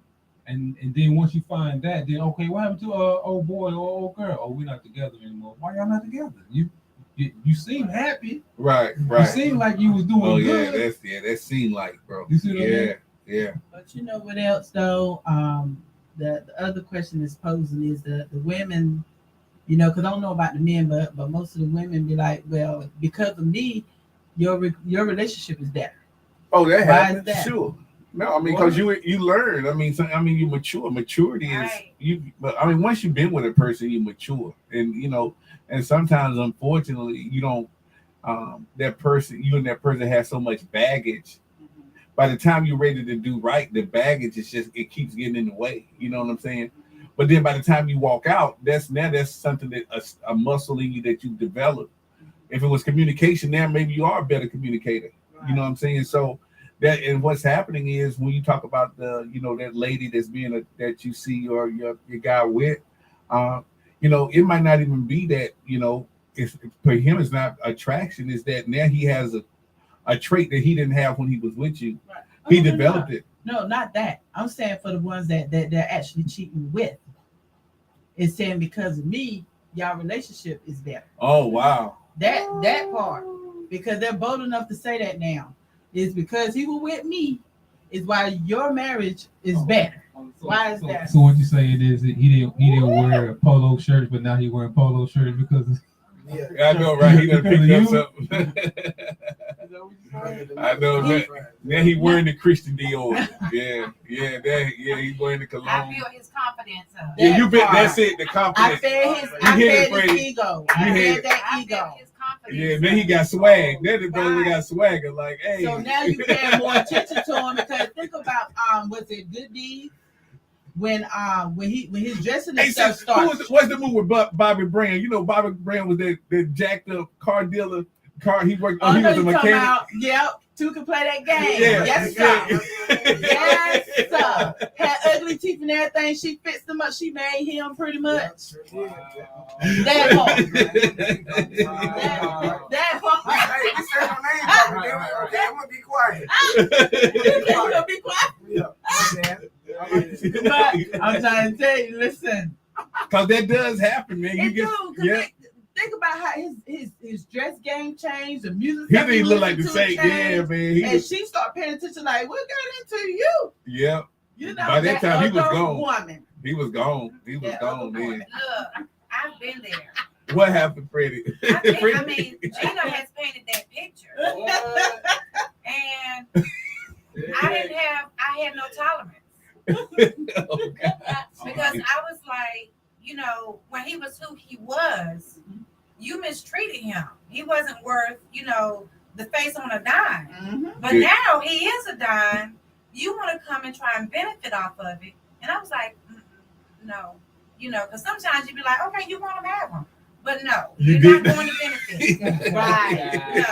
and then once you find that, then okay, what happened to old boy or old girl? Oh, we're not together anymore. Why y'all not together? You seem happy. Right. You seem like you was doing good. Oh yeah, that seemed like, bro. You see what I mean? Yeah. But you know what else though? The other question is posing is the women, because I don't know about the men, but most of the women be like, well, because of me, your relationship is better. Oh, that Why happens. is that? Sure. No, I mean, because you learn. I mean, you mature. Maturity is you. But I mean, once you've been with a person, you mature, and and sometimes, unfortunately, you don't. That person, you and that person has so much baggage. By the time you're ready to do right, the baggage it keeps getting in the way. You know what I'm saying? But then by the time you walk out, that's something that a muscle in you that you develop. If it was communication, now maybe you are a better communicator. Right. You know what I'm saying? So that and what's happening is when you talk about the that lady that's being that you see your guy with, it might not even be that if for him it's not attraction. Is that now he has a trait that he didn't have when he was with you. Right. He developed it. No, not that. I'm saying for the ones that they're actually cheating with. It's saying because of me, y'all relationship is better. Oh wow. That part. Because they're bold enough to say that now. Is because he was with me is why your marriage is better. Why is that? So what you saying is that he didn't wear polo shirts, but now he wearing polo shirts because yeah, I know, right? He done picked up something. I know, right? Now he wearing the Christian Dior. Yeah, he's wearing the cologne. I feel his confidence up. Yeah, you bet. That's it. The confidence. I fed his ego. I fed that ego. Yeah, then he got swag. Then the brother got swagger. Like, hey. So now you paying more attention to him because think about was it Good Deeds? when his dressing and Hey, so stuff starts. what's the move with Bobby Brown? You know, Bobby Brown was that jacked up car dealer. He worked. Oh, he no, was a you talking mechanic. about? Yep, two can play that game. Yeah, Yes, sir. Yes, sir. Had ugly teeth and everything. She fixed them up. She made him pretty much. That part. That part. Hey, you said your name, Bobby. Okay, I'm gonna be quiet. You gonna be quiet? But I'm trying to tell you, listen. Cause that does happen, man. You It get do, 'cause yeah. think about how his dress game changed, the music. He stuff didn't look like the listened to same. changed, Yeah, man. He and was, she started paying attention, like, what got into you? yeah. You know, By that time, he was other gone. Woman. He was gone. He was That gone, other man. woman. Look, I've been there. What happened, Freddie? I mean, Gina has painted that picture, and I had no tolerance Oh, God. because I was like, you know, when he was who he was, you mistreated him. He wasn't worth, you know, the face on a dime. Mm-hmm. But now he is a dime. You want to come and try and benefit off of it, and I was like, no, you know, because sometimes you'd be like, okay, you want to have him. But no, You you're not did. going to benefit. Right. No.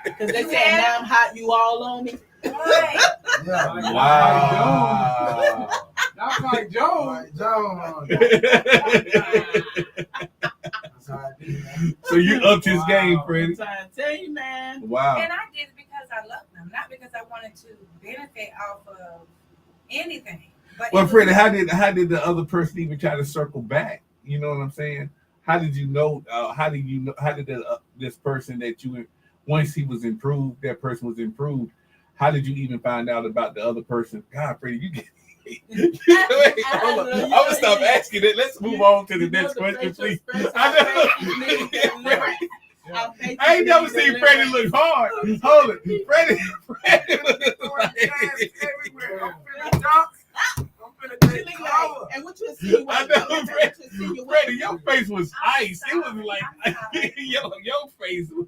Because they You said, had- now I'm hot, you all on me. Right. Yeah. Wow. Not Mike Jones. Mike Jones. That's how I do, man. So you upped his game, I'm Freddie. trying to tell you, man. Wow. And I did it because I loved them, not because I wanted to benefit off of anything. But Well, it was- Freddie, how did the other person even try to circle back? You know what I'm saying? How did you know? How did this person that you, once he was improved, that person was improved? How did you even find out about the other person? God, Freddie, you get. Wait, hold on. I'm gonna stop asking it. Let's move on to the next question, please. I ain't never seen Freddie look hard. Hold it, Freddie look like. Everywhere. I'm finna jump. I'm finna She take look cover. like, and what you see? I know, Freddie, your face was ice. It was like your face was.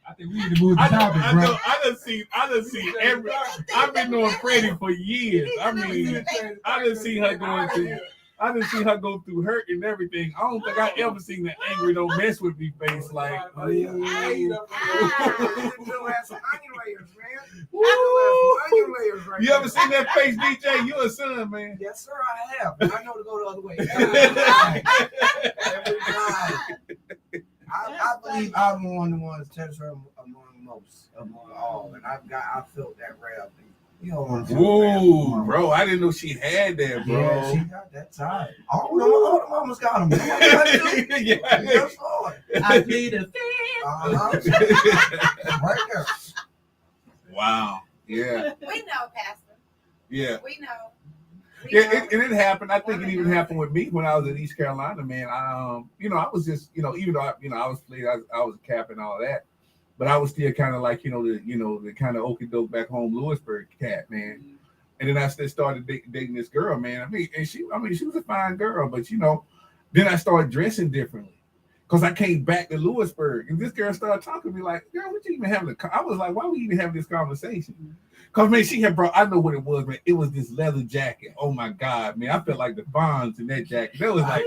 I think we need to move the topic, bro. I done seen every. I've been knowing Freddie for years. I mean, I done seen her going through. I done seen her go through hurt and everything. I don't think I ever seen the angry don't mess with me face like. Oh, yeah. Hey, you have some onion layers, man. Woo! Onion layers right You ever there. seen that face, DJ? You a son, man. Yes, sir, I have. But I know to go the other way. Every time. I believe I'm one of the ones that touch her among all, and I felt that rap. You know what I'm saying? Ooh, bro, I didn't know she had that, bro. Yeah, she got that time. All the mamas got them. Yeah. Yes, Lord. I plead the fifth. Right there. Wow. Yeah. we know, Pastor. Yeah. We know. Yeah, it happened. I think it even happened with me when I was in East Carolina, man. I was just, even though I was playing, I was a cap and all that, but I was still kind of like, the kind of okie doke back home Lewisburg cat, man. And then I started dating this girl, man. She was a fine girl, but then I started dressing differently because I came back to Lewisburg, and this girl started talking to me like, "Girl, what you even having?" I was like, "Why we even having this conversation?" Because, man, she had brought, I know what it was, man. It was this leather jacket. Oh, my God, man. I felt like the Bonds in that jacket. That was like,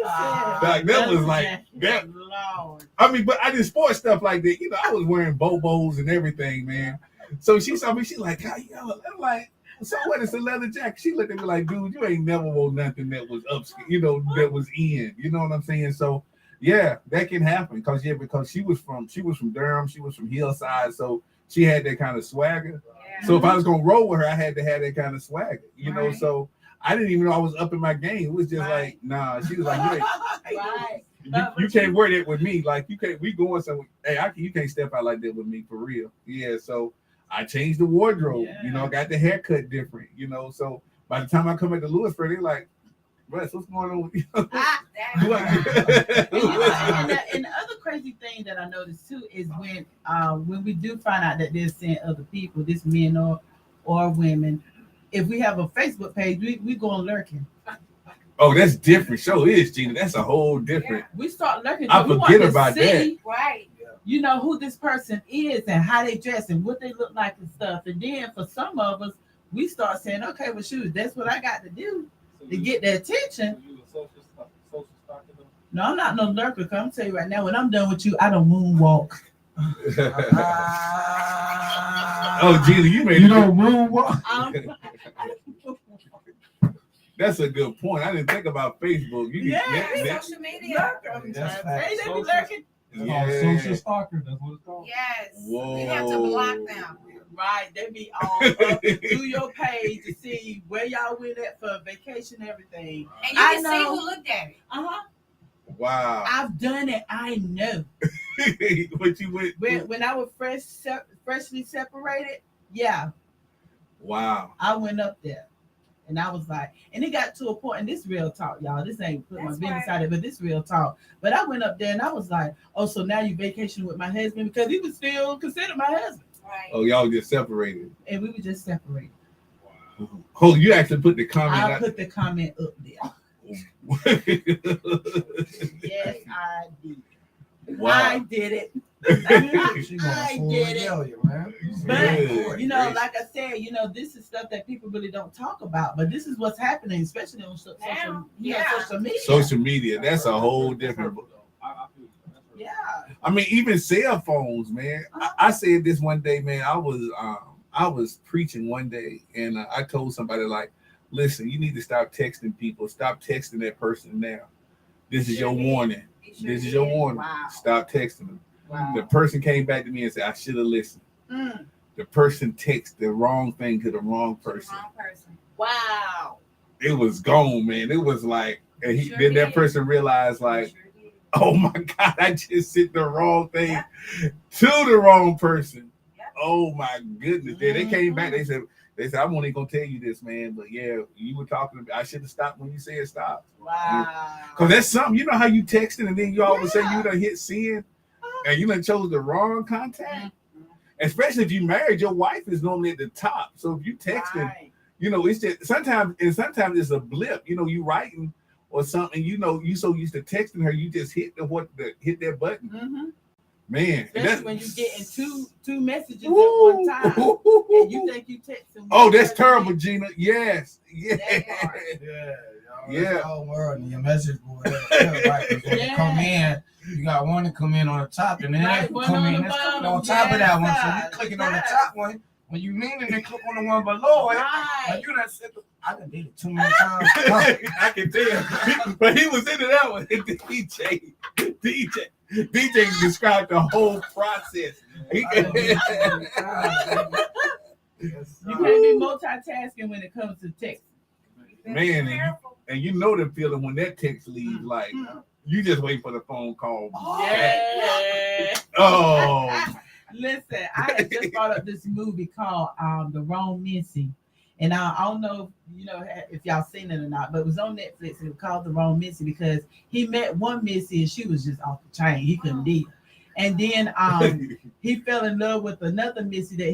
that. Lord. I mean, but I did sports stuff like that. I was wearing Bobos and everything, man. So she saw me. She's like, "God, I'm like, so what is a leather jacket?" She looked at me like, "Dude, you ain't never wore nothing that was upscale, that was in." You know what I'm saying? So, yeah, that can happen. Because she was from Durham. She was from Hillside. So she had that kind of swagger. So if I was gonna roll with her, I had to have that kind of swagger, Right. So I didn't even know I was up in my game. It was just like, nah. She was like, Right. you can't wear that with me. Like, you can't. We going somewhere. Hey, you can't step out like that with me for real. Yeah. So I changed the wardrobe. Yeah. I got the haircut different. So by the time I come back to Lewisburg, they're like, "Russ, what's going on with you?" And the other crazy thing that I noticed too is when we do find out that they're seeing other people, this men or women, if we have a Facebook page, we go on lurking. Oh, that's different. Show is, Gina. That's a whole different. We start lurking. I we want forget to about see, Right. who this person is and how they dress and what they look like and stuff. And then for some of us, we start saying, okay, well, shoot, that's what I got to do. to get their attention. You a social stalker though? No, I'm not no lurker. 'Cause I'm tell you right now, when I'm done with you, I don't moonwalk. Oh, Gina, you made You it. know, moonwalk. That's a good point. I didn't think about Facebook. You can Yeah, Social media. lurker. That's Hey, facts. they be lurking. It's Yeah. called social stalker. That's what it's called. Yes. Whoa. We have to block them. Right, they be all up through your page to see where y'all went at for vacation and everything. And you I can see know. who looked at it. Uh-huh. Wow. I've done it. I know. What you went? When I was freshly separated, yeah, Wow. I went up there. And I was like, and it got to a point, and this real talk, y'all. This ain't put my That's business right. out there, but this real talk. But I went up there and I was like, oh, so now you vacation with my husband because he was still considered my husband. Right. Oh, y'all just separated. And we were just separated. Oh, you actually put the comment I out. put the comment up there. Yes, I did. I Wow. did it. She going I full did it. regalia, man. But, you know, Good. like I said, you know, this is stuff that people really don't talk about. But this is what's happening, especially on social, Now, social media. Social media, that's a whole different. I feel you. That's right. Yeah. I mean, even cell phones, man. I said this one day, man. I was preaching one day, and I told somebody like, "Listen, you need to stop texting people. Stop texting that person now. This is your warning. This is your warning. Wow. Stop texting them." Wow. The person came back to me and said, "I should have listened." Mm. The person texted the wrong thing to the wrong The person. wrong person. Wow. It was gone, man. It was like, and Sure then that did. person realized, like, Sure did. oh my God, I just sent the wrong thing to the wrong person. Yep. Oh my goodness. Then they came back, they said, I won't even gonna tell you this, man, but yeah, you were talking about, I should have stopped when you said stop. Wow. Because that's something, you know how you texting and then you all of a sudden you done hit send and you done chose the wrong contact. Especially if you married, your wife is normally at the top. So if you texting, Right. you know, it's just sometimes it's a blip. You know, you writing or something. You know, you so used to texting her, you just hit hit that button, Mm-hmm. man. Especially when you're getting two messages at one time, and you think you texting. Oh, that's terrible, Gina. Yes, yeah, Yeah, Yeah. The whole world and your message board. Right, when you come in, you got one to come in on the top, and then Right, that one come on in the that's coming bottom, on top of that one. So yeah, you clicking on the yeah. top one. When you leaning and click on the one below it, Right. like you done said, I done did it too many times. I can tell. But he was into that one. DJ described the whole process. He You can't be multitasking when it comes to text. Man, and you know the feeling when that text leaves, like you just wait for the phone call. Yeah. Oh, Listen, I had just brought up this movie called The Wrong Missy. And I don't know if y'all seen it or not, but it was on Netflix. It was called The Wrong Missy because he met one Missy and she was just off the chain. He couldn't deal. And then he fell in love with another Missy that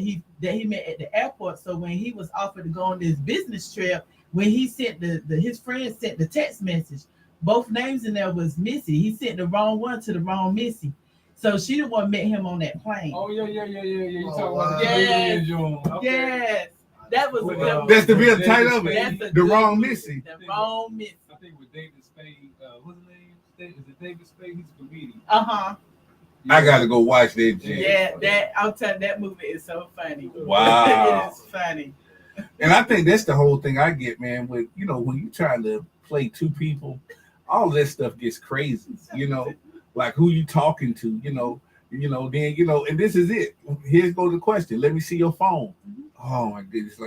he met at the airport. So when he was offered to go on this business trip, when he sent his friend sent the text message, both names in there was Missy. He sent the wrong one to the wrong Missy. So she the one met him on that plane. Oh yeah. You Oh, talking wow. about the Yes. Canadian joint. Okay. Yes. That was With, that that's the real David title of Spade. it. that's a The good Wrong movie. Missy. The Wrong Missy. I think with David Spade. What's his name? Is it David Spade? He's a comedian. Uh-huh. I gotta go watch that. Jim. Yeah, I'll tell you, that movie is so funny. Wow. It is funny. And I think that's the whole thing I get, man. With when you trying to play two people, all that stuff gets crazy. Like who you talking to. Then and this is it. Here's go the question. Let me see your phone. Oh my goodness,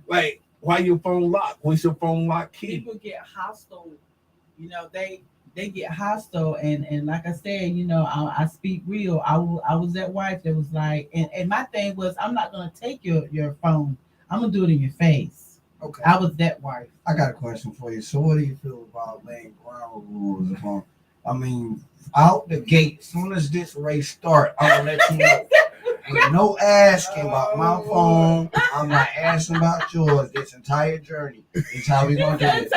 like why your phone locked? What's your phone lock key? People get hostile. They get hostile, and like I said, I speak real. I was that wife that was like, and my thing was, I'm not gonna take your phone. I'm gonna do it in your face. Okay. I was that wife. I got a question for you. So, what do you feel about laying ground rules? I mean, out the gate, as soon as this race start, I'm gonna let you know. Ain't no asking about my phone. I'm not asking about yours. This entire journey. It's how we gonna do it.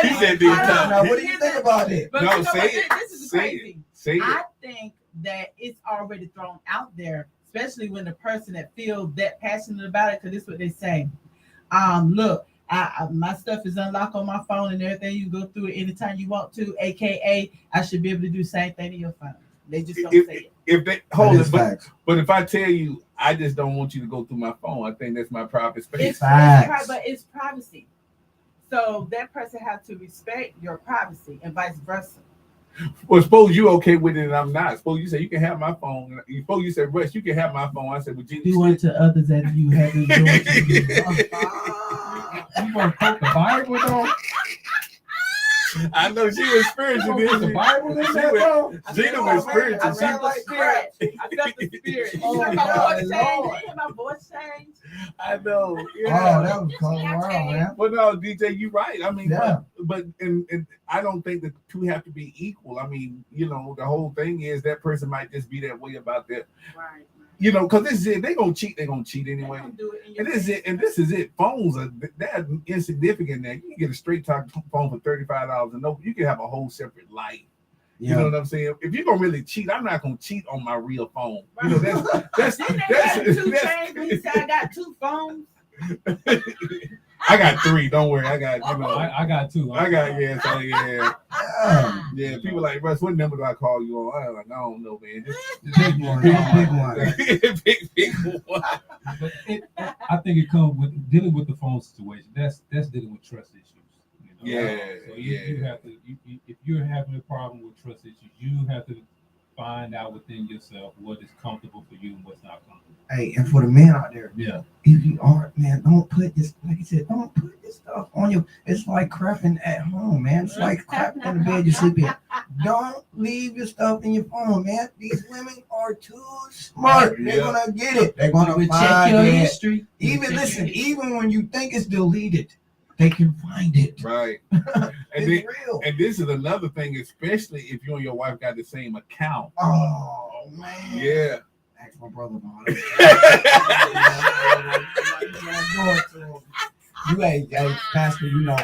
He said the entire- Now, what do you think about it? But No, you know say what? it. This is Say crazy. it. Say it. I think that it's already thrown out there, especially when the person that feels that passionate about it, because this is what they say. Look, My stuff is unlocked on my phone and everything. You can go through it anytime you want to. AKA, I should be able to do the same thing to your phone. They just don't say it. If they hold it, but if I tell you, I just don't want you to go through my phone. I think that's my private space. But it's privacy. So that person has to respect your privacy and vice versa. Well, suppose you okay with it and I'm not. Suppose you say you can have my phone. Suppose you said, Russ, you can have my phone. I said, well, Jesus. Do unto others as you have enjoyed to do. You gonna quote the Bible though? I know she was spiritual. You gonna put the Bible in that though? Gina was spiritual. I felt the spirit. I felt the spirit. Oh, My God, voice Lord. changed. My voice changed. I know. Oh, Yeah. that was cold world, man. Well, no, DJ, you're right. I mean, Yeah. but and I don't think the two have to be equal. I mean, you know, the whole thing is that person might just be that way about that. Right. You know, because this is it. They're gonna cheat anyway. Do it in And your this is it. And this is it. Phones are that insignificant now. You can get a straight talk phone for $35 and no, you can have a whole separate life. You know what I'm saying? If you're gonna really cheat, I'm not gonna cheat on my real phone. You know, that's Didn't they have two chains when he said I got two phones? I got three. Don't worry. I got I got two. yeah. So yeah. People like Russ. What number do I call you on? I'm like, I don't know, man. Just Big one. big one. But I think it comes with dealing with the phone situation. That's dealing with trust issues. You know? Yeah, So you have to. If you're having a problem with trust issues, you have to find out within yourself what is comfortable for you and what's not comfortable. Hey, and for the men out there, Yeah. if you are, man, don't put this, like I said, don't put this stuff on you. It's like crapping at home, man. It's like crapping in the bed you sleep in. Don't leave your stuff in your phone, man. These women are too smart. They're gonna get it. They're gonna Check find your it. history. Even when you think it's deleted, they can find it. Right. It's real. And this is another thing, especially if you and your wife got the same account. Oh man. Yeah. Ask my brother about it. You hey, Pastor, you know.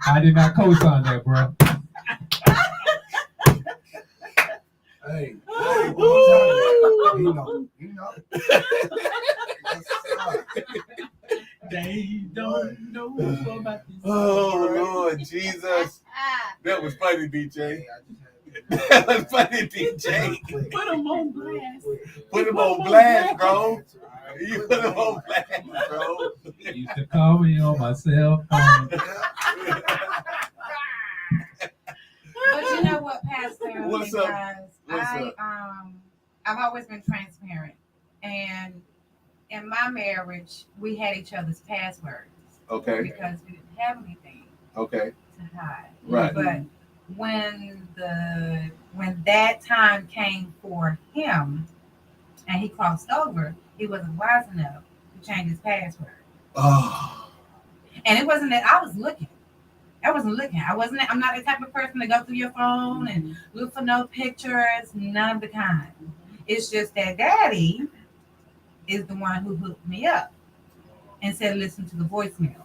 I did not co-sign that, bro. Hey, you know. They don't know about this. Oh Lord Jesus. That was funny, DJ. That was funny, DJ. Put them on blast. Put him on blast, bro. You put him on blast, bro. You used to call me on my cell phone. But you know what, Pastor? What's because up? What's up? I've always been transparent, and in my marriage, we had each other's passwords. Okay. Because we didn't have anything Okay. to hide. Right. But when that time came for him, and he crossed over, he wasn't wise enough to change his password. Oh. And it wasn't that I was looking. I wasn't looking. I'm not the type of person to go through your phone and look for no pictures, none of the kind. It's just that Daddy is the one who hooked me up and said, listen to the voicemail.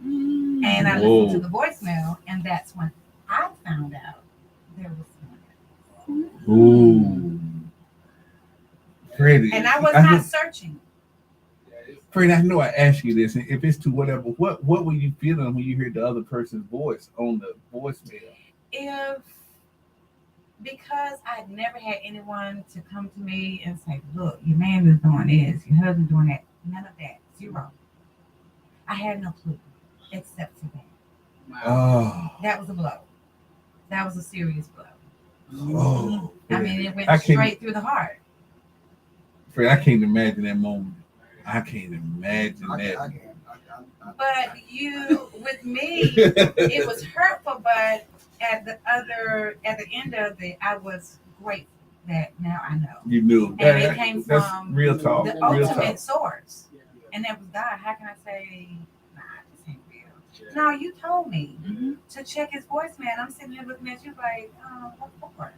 And I listened to the voicemail, and that's when I found out there was someone else. Ooh. Freddie. And I was not searching. Freddie, I know I asked you this, and if it's to whatever, what were you feeling when you heard the other person's voice on the voicemail? Because I'd never had anyone to come to me and say, look, your man is doing this, your husband's doing that. None of that. Zero. I had no clue except for that. Oh. That was a blow. That was a serious blow. Oh. I mean, it went I can't- straight through the heart. Freddie, I can't imagine that moment. I can't imagine that. But you, with me, it was hurtful, but at the end of it, I was grateful that now I know. You knew. And it came That's from real talk. the Real ultimate talk. source. And that was God. How can I say, nah, this ain't real? No, you told me to check his voicemail. I'm sitting here looking at you like, what for?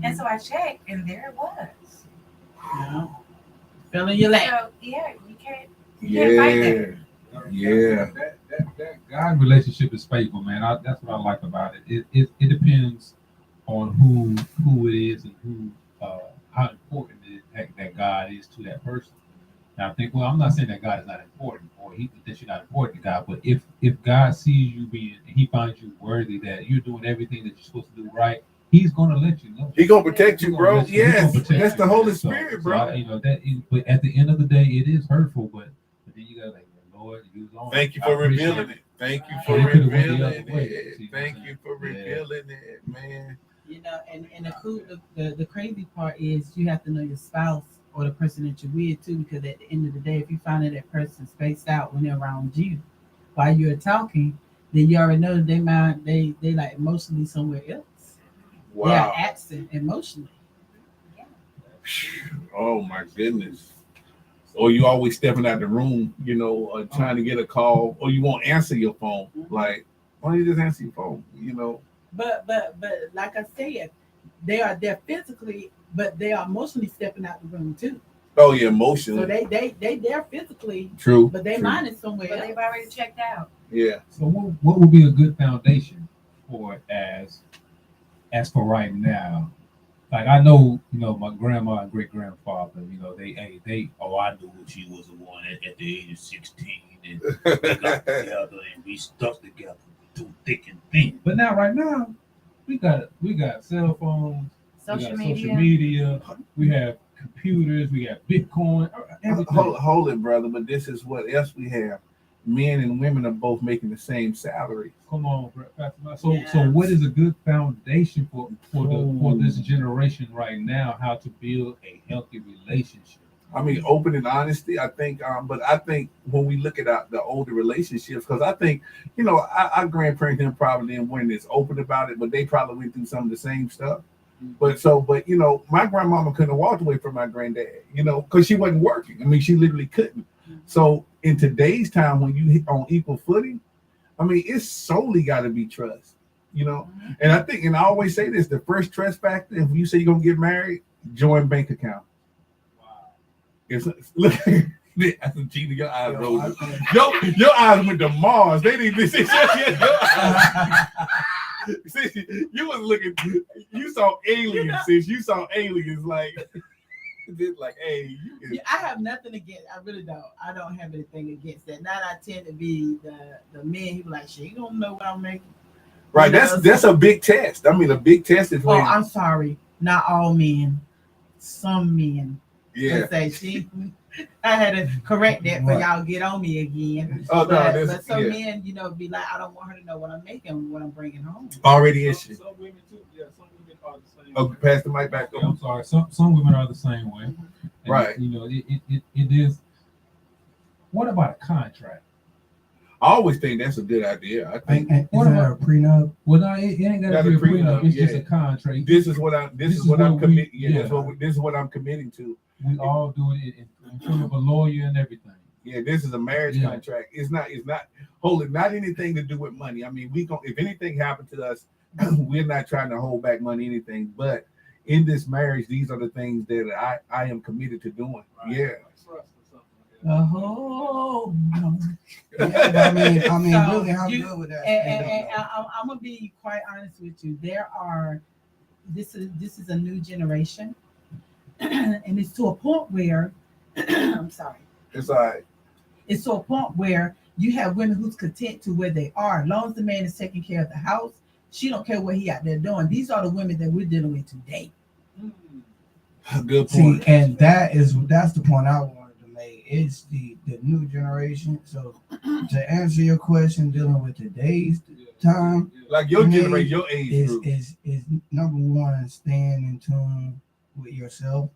And so I checked, and there it was. Yeah. Fell in your lap. So, yeah, you can't fight that. Yeah. That God relationship is faithful, man. That's what I like about it. It depends on who it is and who how important it is that God is to that person. And I think, well, I'm not saying that God is not important or that you're not important to God, but if God sees you being, and He finds you worthy, that you're doing everything that you're supposed to do right, He's gonna let you know. He gonna protect you, bro. He gonna Yes, protect that's you, the Holy man. Spirit, So bro. but at the end of the day, it is hurtful. But then you gotta like, Lord, you was on. Thank you for revealing it. Thank you for It could've went the revealing other way, it. see what Thank I'm you saying? for revealing it, man. You know, and the crazy part is you have to know your spouse or the person that you're with too, because at the end of the day, if you find that person's spaced out when they're around you while you're talking, then you already know that they like emotionally somewhere else. They are Wow. absent emotionally. Oh my goodness. Or you always stepping out the room, trying to get a call, or you won't answer your phone. Like, why don't you just answer your phone? But like I said, they're physically, but they are emotionally stepping out the room too. Oh yeah, So emotionally. they're physically, True. but their true. mind is somewhere But else. they've already checked out. Yeah. So what would be a good foundation for it as for right now? Like I know, my grandma and great grandfather, they I knew she was the one at the age of 16 and we got together and we stuck together through thick and thin. But now right now, we got cell phones, Social we got social media. media, we have computers, we got Bitcoin, everything. Hold it, brother. But this is what else we have. Men and women are both making the same salary. Come on, Pastor Mike. So what is a good foundation for this generation right now? How to build a healthy relationship? I mean, open and honesty. I think, but I think when we look at the older relationships, because I think, our grandparents probably weren't as open about it, but they probably went through some of the same stuff. But my grandmama couldn't have walked away from my granddad, because she wasn't working. I mean, she literally couldn't. So in today's time, when you hit on equal footing, I mean, it's solely got to be trust, And I think, and I always say this: the first trust factor, if you say you're gonna get married, joint bank account. Wow. Look. That's a cheating. Your eyes rolled. Your eyes went to Mars. They didn't see your eyes. See, you was looking. You saw aliens. Sis. You saw aliens. Like, hey. I have nothing against. I really don't. I don't have anything against that. Not I tend to be the men who like, shit, you don't know what I'm making. Right. That's a big test. I mean, a big test is when. Oh, I'm sorry. Not all men. Some men. Yeah. Say I had to correct that for y'all get on me again. Oh, no, but some men, be like, I don't want her to know what I'm making, what I'm bringing home. Already issue. Some women too. Yeah, some women are the same. Oh, pass the mic back up. Yeah, I'm sorry. Some women are the same way. And, right. It is. What about a contract? I always think that's a good idea. I think. Is that a prenup? Well, no, it ain't got to be a prenup. It's just a contract. This is what I'm committing. This is what I'm committing to. We all do it in front of a lawyer and everything. Yeah, this is a marriage contract. It's not not anything to do with money. I mean, if anything happened to us, we're not trying to hold back money, anything. But in this marriage, these are the things that I am committed to doing. Right. Yeah. Oh, yeah, I mean, so really, how good with that? And I'm gonna be quite honest with you. This is a new generation, and it's to a point where I'm sorry. It's all right. It's to a point where you have women who's content to where they are, as long as the man is taking care of the house. She don't care what he out there doing. These are the women that we're dealing with today. Good point. See, and that's the point I wanted to make. It's the new generation. So to answer your question, dealing with today's time, like your generation, your age group, is number one, staying in tune with yourself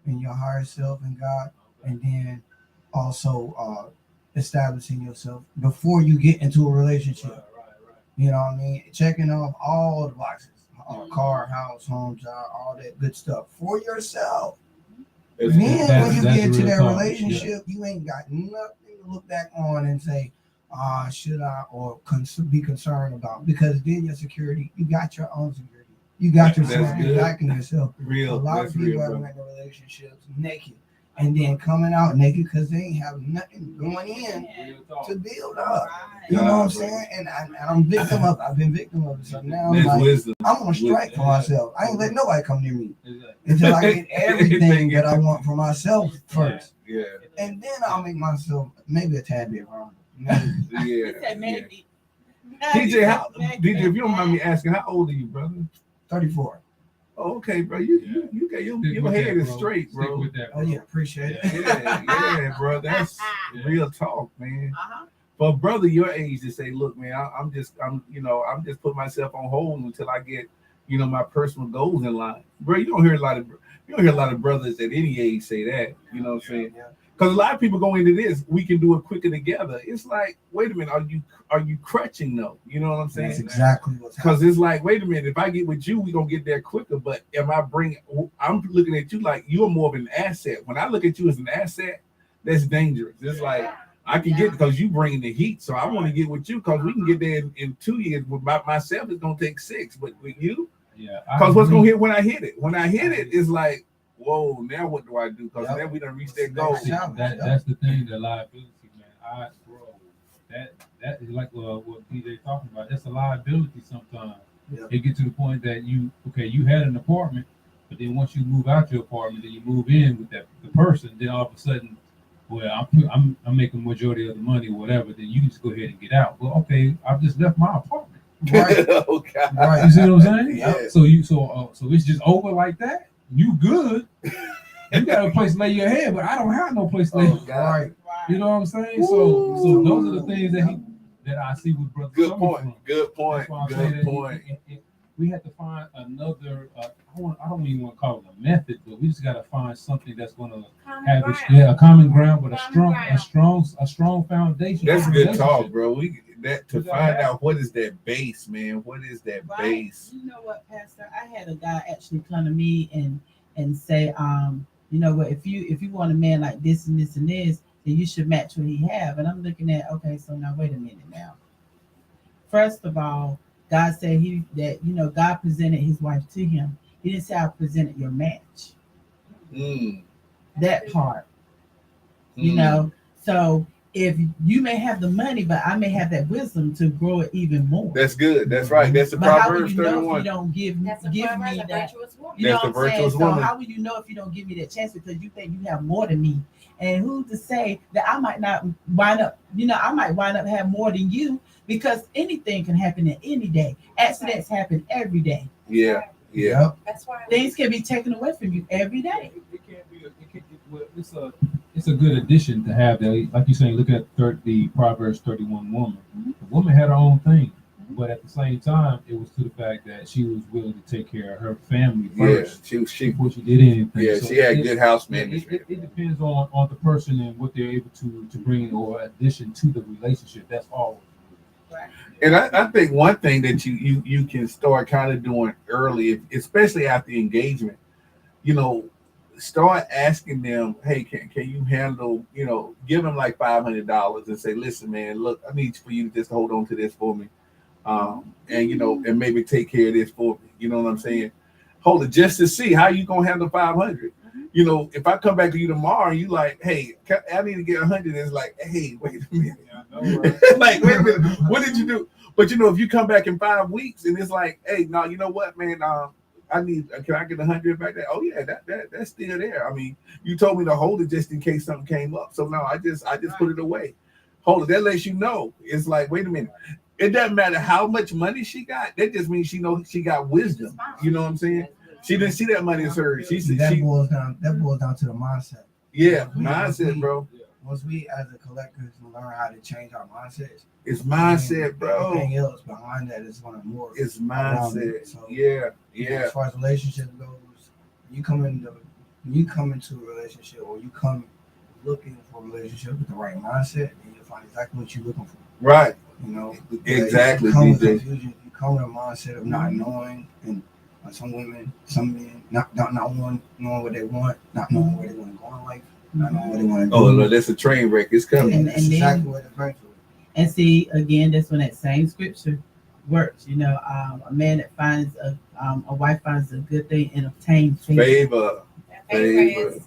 and your higher self and God, and then also establishing yourself before you get into a relationship. Right. You know what I mean? Checking off all the boxes. Car, house, home, job, all that good stuff for yourself. Then when you get into that relationship, you ain't got nothing to look back on and say, should I, or be concerned about, because then your security, you got your own security. You got yourself, you're backing yourself. Real. A lot of people have been in relationships naked and then coming out naked because they ain't have nothing going in to build up. You know what I'm saying? And I'm victim of. I've been victim of it. So now I'm That's like, wisdom. I'm on strike for myself. I ain't let nobody come near me until I get everything that I want for myself first, Yeah. and then I'll make myself maybe a tad bit wrong. Yeah. Maybe. DJ, if you don't mind me asking, how old are you, brother? 34. Oh, okay, bro. You got your head is straight, Stick bro. with that, Oh bro. yeah, appreciate it. Yeah, bro. That's real talk, man. For a brother your age to say, look, man, I'm just putting myself on hold until I get, my personal goals in line. Bro, you don't hear a lot of brothers at any age say that. You know what I'm saying? Yeah. Because a lot of people go into this, we can do it quicker together. It's like, wait a minute, are you crutching though? You know what I'm saying? That's exactly what's Because happening. it's like, wait a minute, if I get with you, we're gonna get there quicker. But I'm looking at you like you're more of an asset. When I look at you as an asset, that's dangerous. It's like I can get because you bring the heat, so I want to get with you because we can get there in 2 years. With myself, it's gonna take 6, but with you, because what's gonna hit when I hit it? When I hit it, it's like, whoa, now what do I do? Because now we done reached that goal. That's the thing, the liability, man. That is like what DJ talking about. That's a liability sometimes. Yeah. It gets to the point that you had an apartment, but then once you move out your apartment, then you move in with the person, then all of a sudden, well, I'm making majority of the money or whatever, then you can just go ahead and get out. Well, okay, I've just left my apartment. Right. Okay. Right. You see what I'm saying? Yeah. So it's just over like that. You good? You got a place to lay your head, but I don't have no place to lay. Right. You know what I'm saying? So those are the things that I see with brothers. Good coming point. from. Good point. That's why I say Good that point. we have to find another. I don't even want to call it a method, but we just got to find something that's going to have a common ground, but a strong foundation. That's for good relationship. talk, bro. Find out what is that base, man. What is that base? You know what, Pastor? I had a guy actually come to me and say, you know what, if you want a man like this and this and this, then you should match what he have. And I'm looking at, okay, so now wait a minute now. First of all, God said God presented his wife to him. He didn't say I presented your match. That part. You know, so if you may have the money, but I may have that wisdom to grow it even more. That's good. That's right. That's the But Proverbs how will you know 31. if you don't give me that? You know That's what the I'm saying? virtuous So woman. how will you know if you don't give me that chance because you think you have more than me? And who's to say that I might not wind up? I might wind up having more than you because anything can happen in any day. Accidents happen every day. Yeah. That's why Things can be taken away from you every day. It's a good addition to have that. Like you're saying, look at the Proverbs 31 woman. The woman had her own thing, but at the same time, it was to the fact that she was willing to take care of her family first. Yeah, she before she did anything. Yeah, So she had good house management. It depends on the person and what they're able to bring or addition to the relationship. That's all. Right. And I think one thing that you can start kind of doing early, especially after engagement, start asking them, hey, can you handle, give them like $500 and say, listen, man, look, I need for you to just hold on to this for me. And maybe take care of this for me. You know what I'm saying? Hold it just to see how you gonna handle 500. If I come back to you tomorrow and you like, hey, I need to get 100, it's like, hey, wait a minute. Like, wait a minute, what did you do? But if you come back in 5 weeks and it's like, hey, no, you know what, man, can I get 100 back there? Oh yeah, that's still there. I mean, you told me to hold it just in case something came up. So no, I just put it away. Hold it. That lets you know. It's like, wait a minute. It doesn't matter how much money she got. That just means she knows she got wisdom. You know what I'm saying? She didn't see that money as hers. That boils down to the mindset. Yeah, mindset, bro. Once we as a collective learn how to change our mindsets, it's mindset, bro. Everything else behind that is going to morph. It's mindset. So, yeah. As far as relationships goes, you come into a relationship or you come looking for a relationship with the right mindset, and you'll find exactly what you're looking for. Right. Exactly. You come with confusion. You come with a mindset of not knowing, and some women, some men, not knowing what they want, not knowing where they want to go in life, not knowing what they want to do. Oh no, that's a train wreck. It's coming. And that's exactly what it's going to. And see, again, that's when that same scripture works. A man that finds a wife finds a good thing and obtains favor. Favor is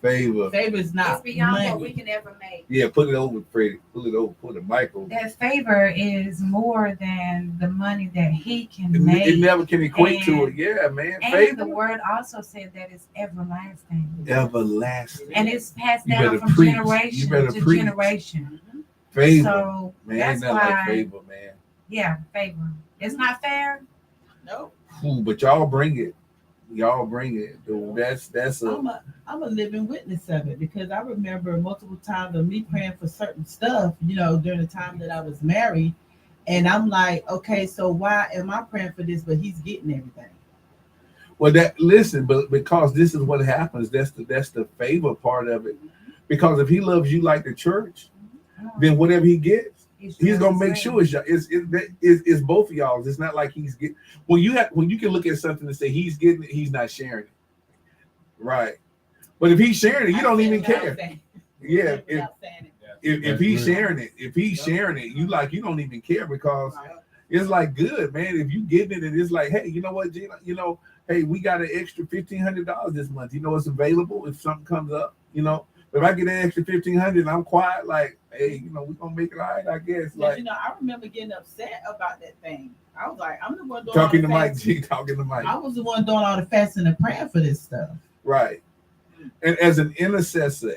Favor. Favor is not It's beyond what we money. can ever make. Yeah, put it over, Freddie. Put it over. Put the mic over. That favor is more than the money that he can It make. never can equate to it. And- Yeah, man. And Favor. the word also said that it's everlasting. Everlasting. And it's passed You down better from preach. generation You better to preach. generation. Favor. So Man, that's ain't nothing why, like favor, man. yeah, favor. It's not fair. Nope. Ooh, but y'all bring it. Y'all bring it. Dude, that's a I'm a living witness of it because I remember multiple times of me praying for certain stuff, during the time that I was married. And I'm like, okay, so why am I praying for this, but he's getting everything? well but because this is what happens. That's the favor part of it. Because if he loves you like the church, then whatever he gets, he's gonna make sure it's both of y'all. It's not like he's getting when you can look at something and say he's getting it, he's not sharing it. Right. But if he's sharing it, you don't even care. Yeah. If he's sharing it, you don't even care because it's like good, man. If you getting it and it's like, hey, you know what, Gina, hey, we got an extra $1,500 this month. It's available if something comes up, If I get an extra $1,500 and I'm quiet, like, hey, we're gonna make it all right, I guess. Like, I remember getting upset about that thing. I was like, I'm the one doing talking to all the Mike fasting. G, talking to Mike. I was the one doing all the fasting and praying for this stuff. Right. And as an intercessor,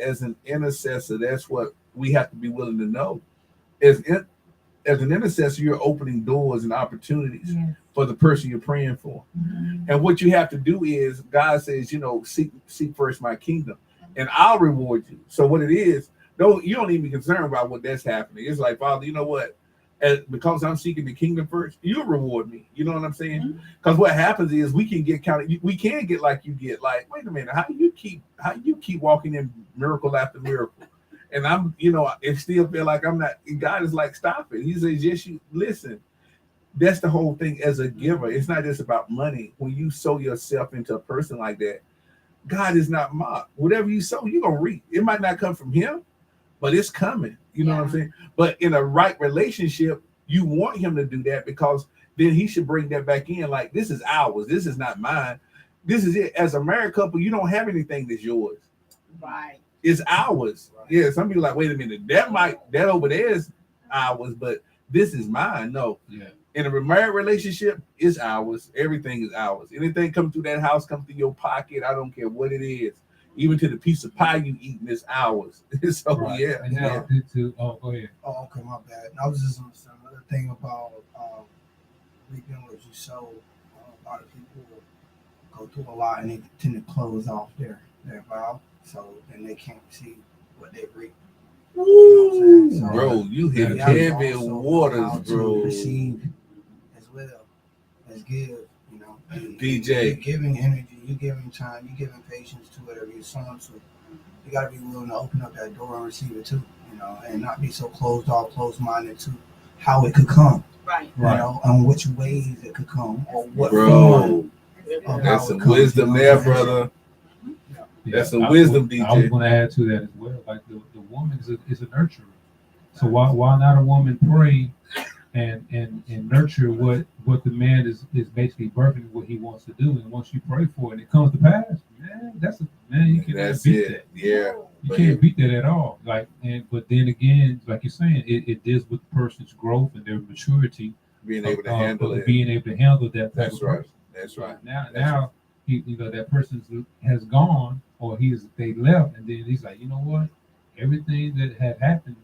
that's what we have to be willing to know. As an intercessor, you're opening doors and opportunities for the person you're praying for. Mm-hmm. And what you have to do is, God says, seek first my kingdom, and I'll reward you. So what it is, you don't even be concerned about what that's happening. It's like, Father, you know what? Because I'm seeking the kingdom first, you'll reward me. You know what I'm saying? Because what happens is we can get like you get. Like, wait a minute, how you keep walking in miracle after miracle, and I'm, it still feel like I'm not. And God is like, stop it. He says, yes, you listen. That's the whole thing as a giver. It's not just about money. When you sow yourself into a person like that, God is not mocked. Whatever you sow, you're gonna reap. It might not come from him, but it's coming. You know what I'm saying? But in a right relationship, you want him to do that because then he should bring that back in. Like, this is ours. This is not mine. This is it. As a married couple, you don't have anything that's yours. Right. It's ours. Right. Yeah. Some people are like, wait a minute, that over there is ours, but this is mine. No. Yeah. In a married relationship, it's ours. Everything is ours. Anything coming through that house, come through your pocket. I don't care what it is. Even to the piece of pie you eating is ours. So Right. yeah. And Yeah. go ahead. Oh, okay, my bad. I was just on another thing about reaping what you sow. A lot of people go through a lot and they tend to close off their vow, so then they can't see what they reap. Woo, So, bro, you hit have to heavy also know waters, how to bro. receive as well as give. DJ. You're giving energy, you're giving time, you're giving patience to whatever you're sowing to. You got to be willing to open up that door and receive it too, and not be so closed off, closed-minded to how it could come, Right. on which ways it could come, or what Bro, form. that's some wisdom there, brother. Yeah, That's some wisdom, I was DJ. going to add to that as well. Like the woman is a nurturer. So why not a woman pray and nurture what the man is basically birthing what he wants to do, and once you pray for it and it comes to pass, man, you can't beat that. Yeah. You can't beat that at all. But then again, like you're saying, it deals with the person's growth and their maturity, being able to handle it. being able to handle that type That's of right. person. That's right. Now that person has gone, or they left, and then he's like, you know what? Everything that had happened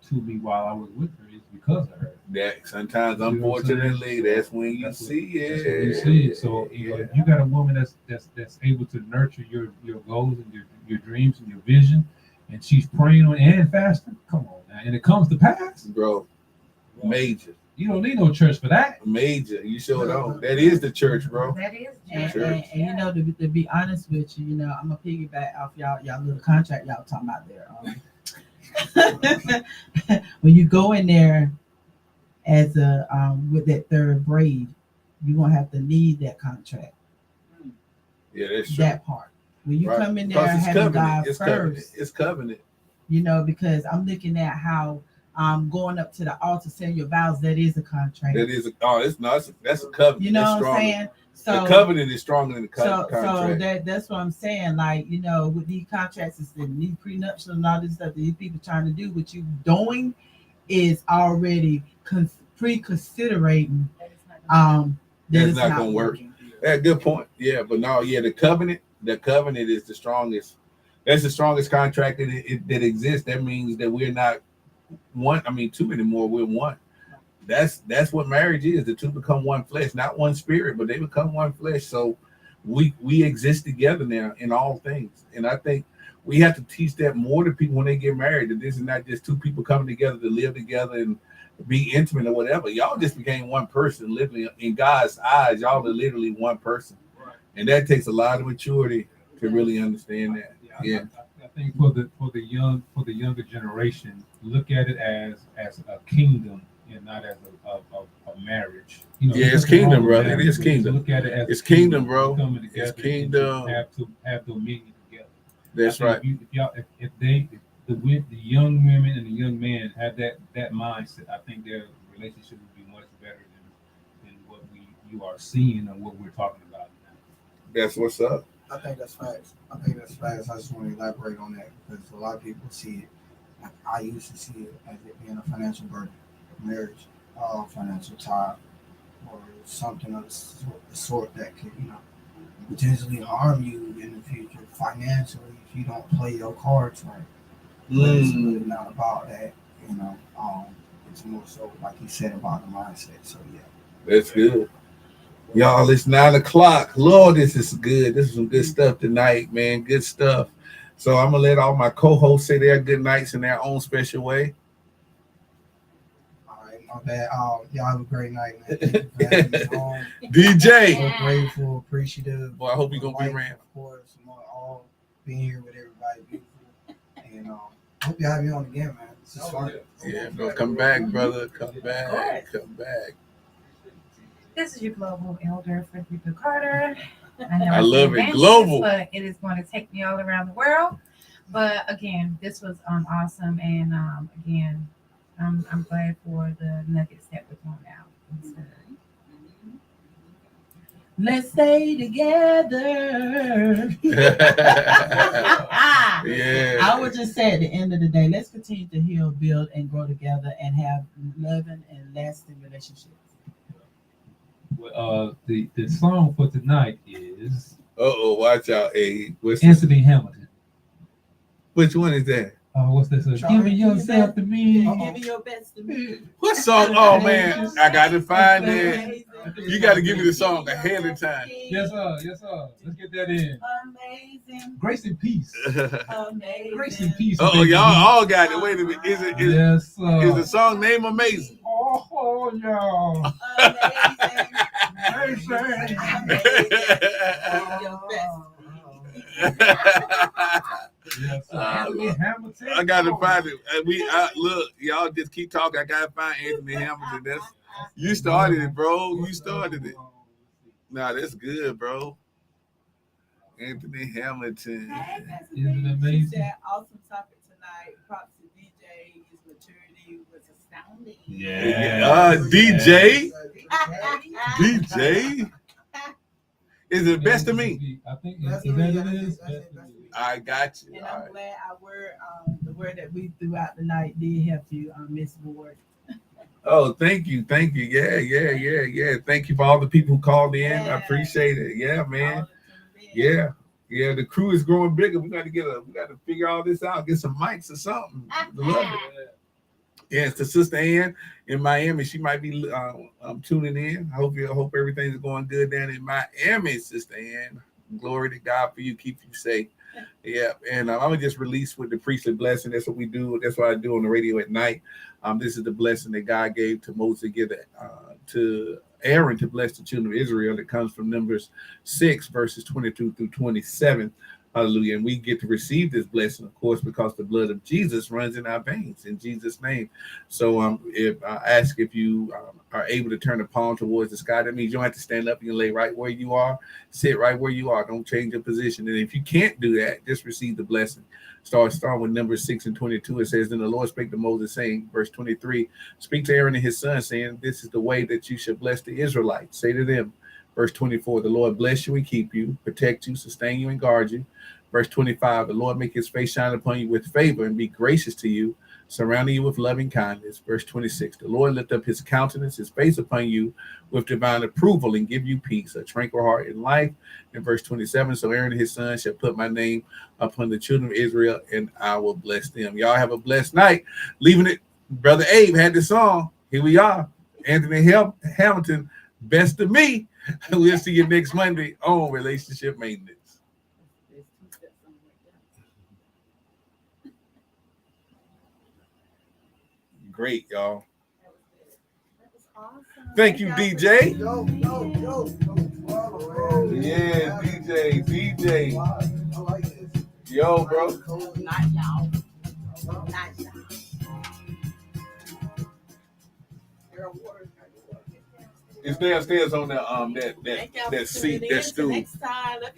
to me while I was with her is because of her. That sometimes, unfortunately, that's when you see it. That's when you see it. So if you got a woman that's able to nurture your goals and your dreams and your vision, and she's praying on and fasting, come on now, and it comes to pass, bro. Major. You don't need no church for that. Major. You sure don't. That is the church, bro. That is And to be honest with you, I'm gonna piggyback off y'all little contract y'all talking about there. When you go in there as a with that third braid, you're gonna have to need that contract. Yeah, that's true. That part. When you come in there having God first, it's covenant. because I'm looking at how going up to the altar saying your vows, that is a contract. That is that's a covenant. You know that's what I'm stronger. saying? So The covenant is stronger than the so contract. that's what I'm saying. Like, with these contracts and these prenuptial and all this stuff that these people trying to do, what you doing is already pre-considerating that That's it's not not gonna work. working. Yeah, good point. Yeah, but no, the covenant is the strongest. That's the strongest contract that exists. That means that we're not two anymore. We're one. That's what marriage is. The two become one flesh, not one spirit, but they become one flesh. So we exist together now in all things. And I think we have to teach that more to people when they get married, that this is not just two people coming together to live together and be intimate or whatever. Y'all just became one person. Literally, in God's eyes, y'all are literally one person. And that takes a lot of maturity to really understand that. Yeah. I think for the younger generation, look at it as a kingdom and not as a marriage. It's kingdom, bro. It is kingdom. Look at it as it's kingdom, bro. Coming together. It's kingdom. To have dominion together. That's right. If the young women and the young men have that mindset, I think their relationship would be much better than what you are seeing and what we're talking about now. That's what's up. I think that's facts. I just want to elaborate on that because a lot of people see it. Like I used to see it as it being a financial burden, marriage, financial tie, or something of the sort that could, potentially harm you in the future financially if you don't play your cards right. But it's really not about that, it's more so like you said about the mindset. So yeah. That's good. Y'all, it's 9:00. Lord, this is good. This is some good stuff tonight, man. Good stuff. So I'm gonna let all my co-hosts say their good nights in their own special way. All right, my bad. Y'all have a great night, man. Thank you for having me on. DJ. So grateful, appreciative. Boy, I hope you're gonna be around. Of course, all being here with everybody, beautiful. And hope y'all have me on again, man. This is fun. Yeah, bro. Come back, brother. Come back. Come back. This is your global elder, Frederica Carter. I know I love it. ambitious, Global. But it is going to take me all around the world. But again, this was awesome. And again, I'm glad for the nuggets that were thrown out. Let's stay together. Yeah. I would just say at the end of the day, let's continue to heal, build, and grow together and have loving and lasting relationships. Well, the song for tonight is watch out, A. Anthony Hamilton. Which one is that? What's this? Giving yourself to me. Giving your best to me. What song? Oh man, I gotta find it. You gotta give me the song ahead of time. Yes, sir. Yes, sir. Let's get that in. Amazing. Grace and peace. Amazing. Grace and peace. Oh, y'all all got it. Wait a minute. Is yes, sir. Is the song name Amazing? Oh, y'all. Amazing. Yes, sir. Anthony Hamilton. I gotta find it. Look, y'all just keep talking. I gotta find Anthony Hamilton. You started it, bro. You started it. Nah, that's good, bro. Anthony Hamilton. Isn't it amazing? That awesome topic tonight. Props to DJ. His maturity was astounding. Yeah. DJ. DJ. Is it best to me? I think it is. I got you. And I'm glad the word that we threw out tonight did help you, Miss Ward. Oh, thank you. Yeah. Thank you for all the people who called in. I appreciate it. Yeah, man. Yeah. The crew is growing bigger. We got to figure all this out. Get some mics or something. Love it. Yes, the Sister Ann in Miami. She might be tuning in. I hope everything's going good down in Miami, Sister Ann. Glory to God for you. Keep you safe. Yeah, and I'm gonna just release with the priestly blessing. That's what we do. That's what I do on the radio at night. This is the blessing that God gave to Moses to give to Aaron to bless the children of Israel. That comes from Numbers 6 verses 22 through 27. Hallelujah. And we get to receive this blessing, of course, because the blood of Jesus runs in our veins in Jesus' name. So if I ask if you are able to turn the palm towards the sky, that means you don't have to stand up. You can lay right where you are, sit right where you are. Don't change your position. And if you can't do that, just receive the blessing. Start with Numbers 6 and 22. It says, Then the Lord spake to Moses, saying, verse 23, Speak to Aaron and his son, saying, This is the way that you should bless the Israelites. Say to them, verse 24, the Lord bless you and keep you, protect you, sustain you, and guard you. Verse 25, the Lord make his face shine upon you with favor and be gracious to you, surrounding you with loving kindness. Verse 26, the Lord lift up his countenance, his face upon you with divine approval and give you peace, a tranquil heart in life. And verse 27, so Aaron and his son shall put my name upon the children of Israel, and I will bless them. Y'all have a blessed night. Leaving it, Brother Abe had the song. Here we are. Anthony Hamilton, best of me. We'll see you next Monday on Relationship Maintenance. Great, y'all. That was awesome. Thank you, DJ. Yo. Yeah, DJ. I like this. Yo, bro. Not y'all. Not y'all. It's downstairs on that seat, that stool. Next time, let me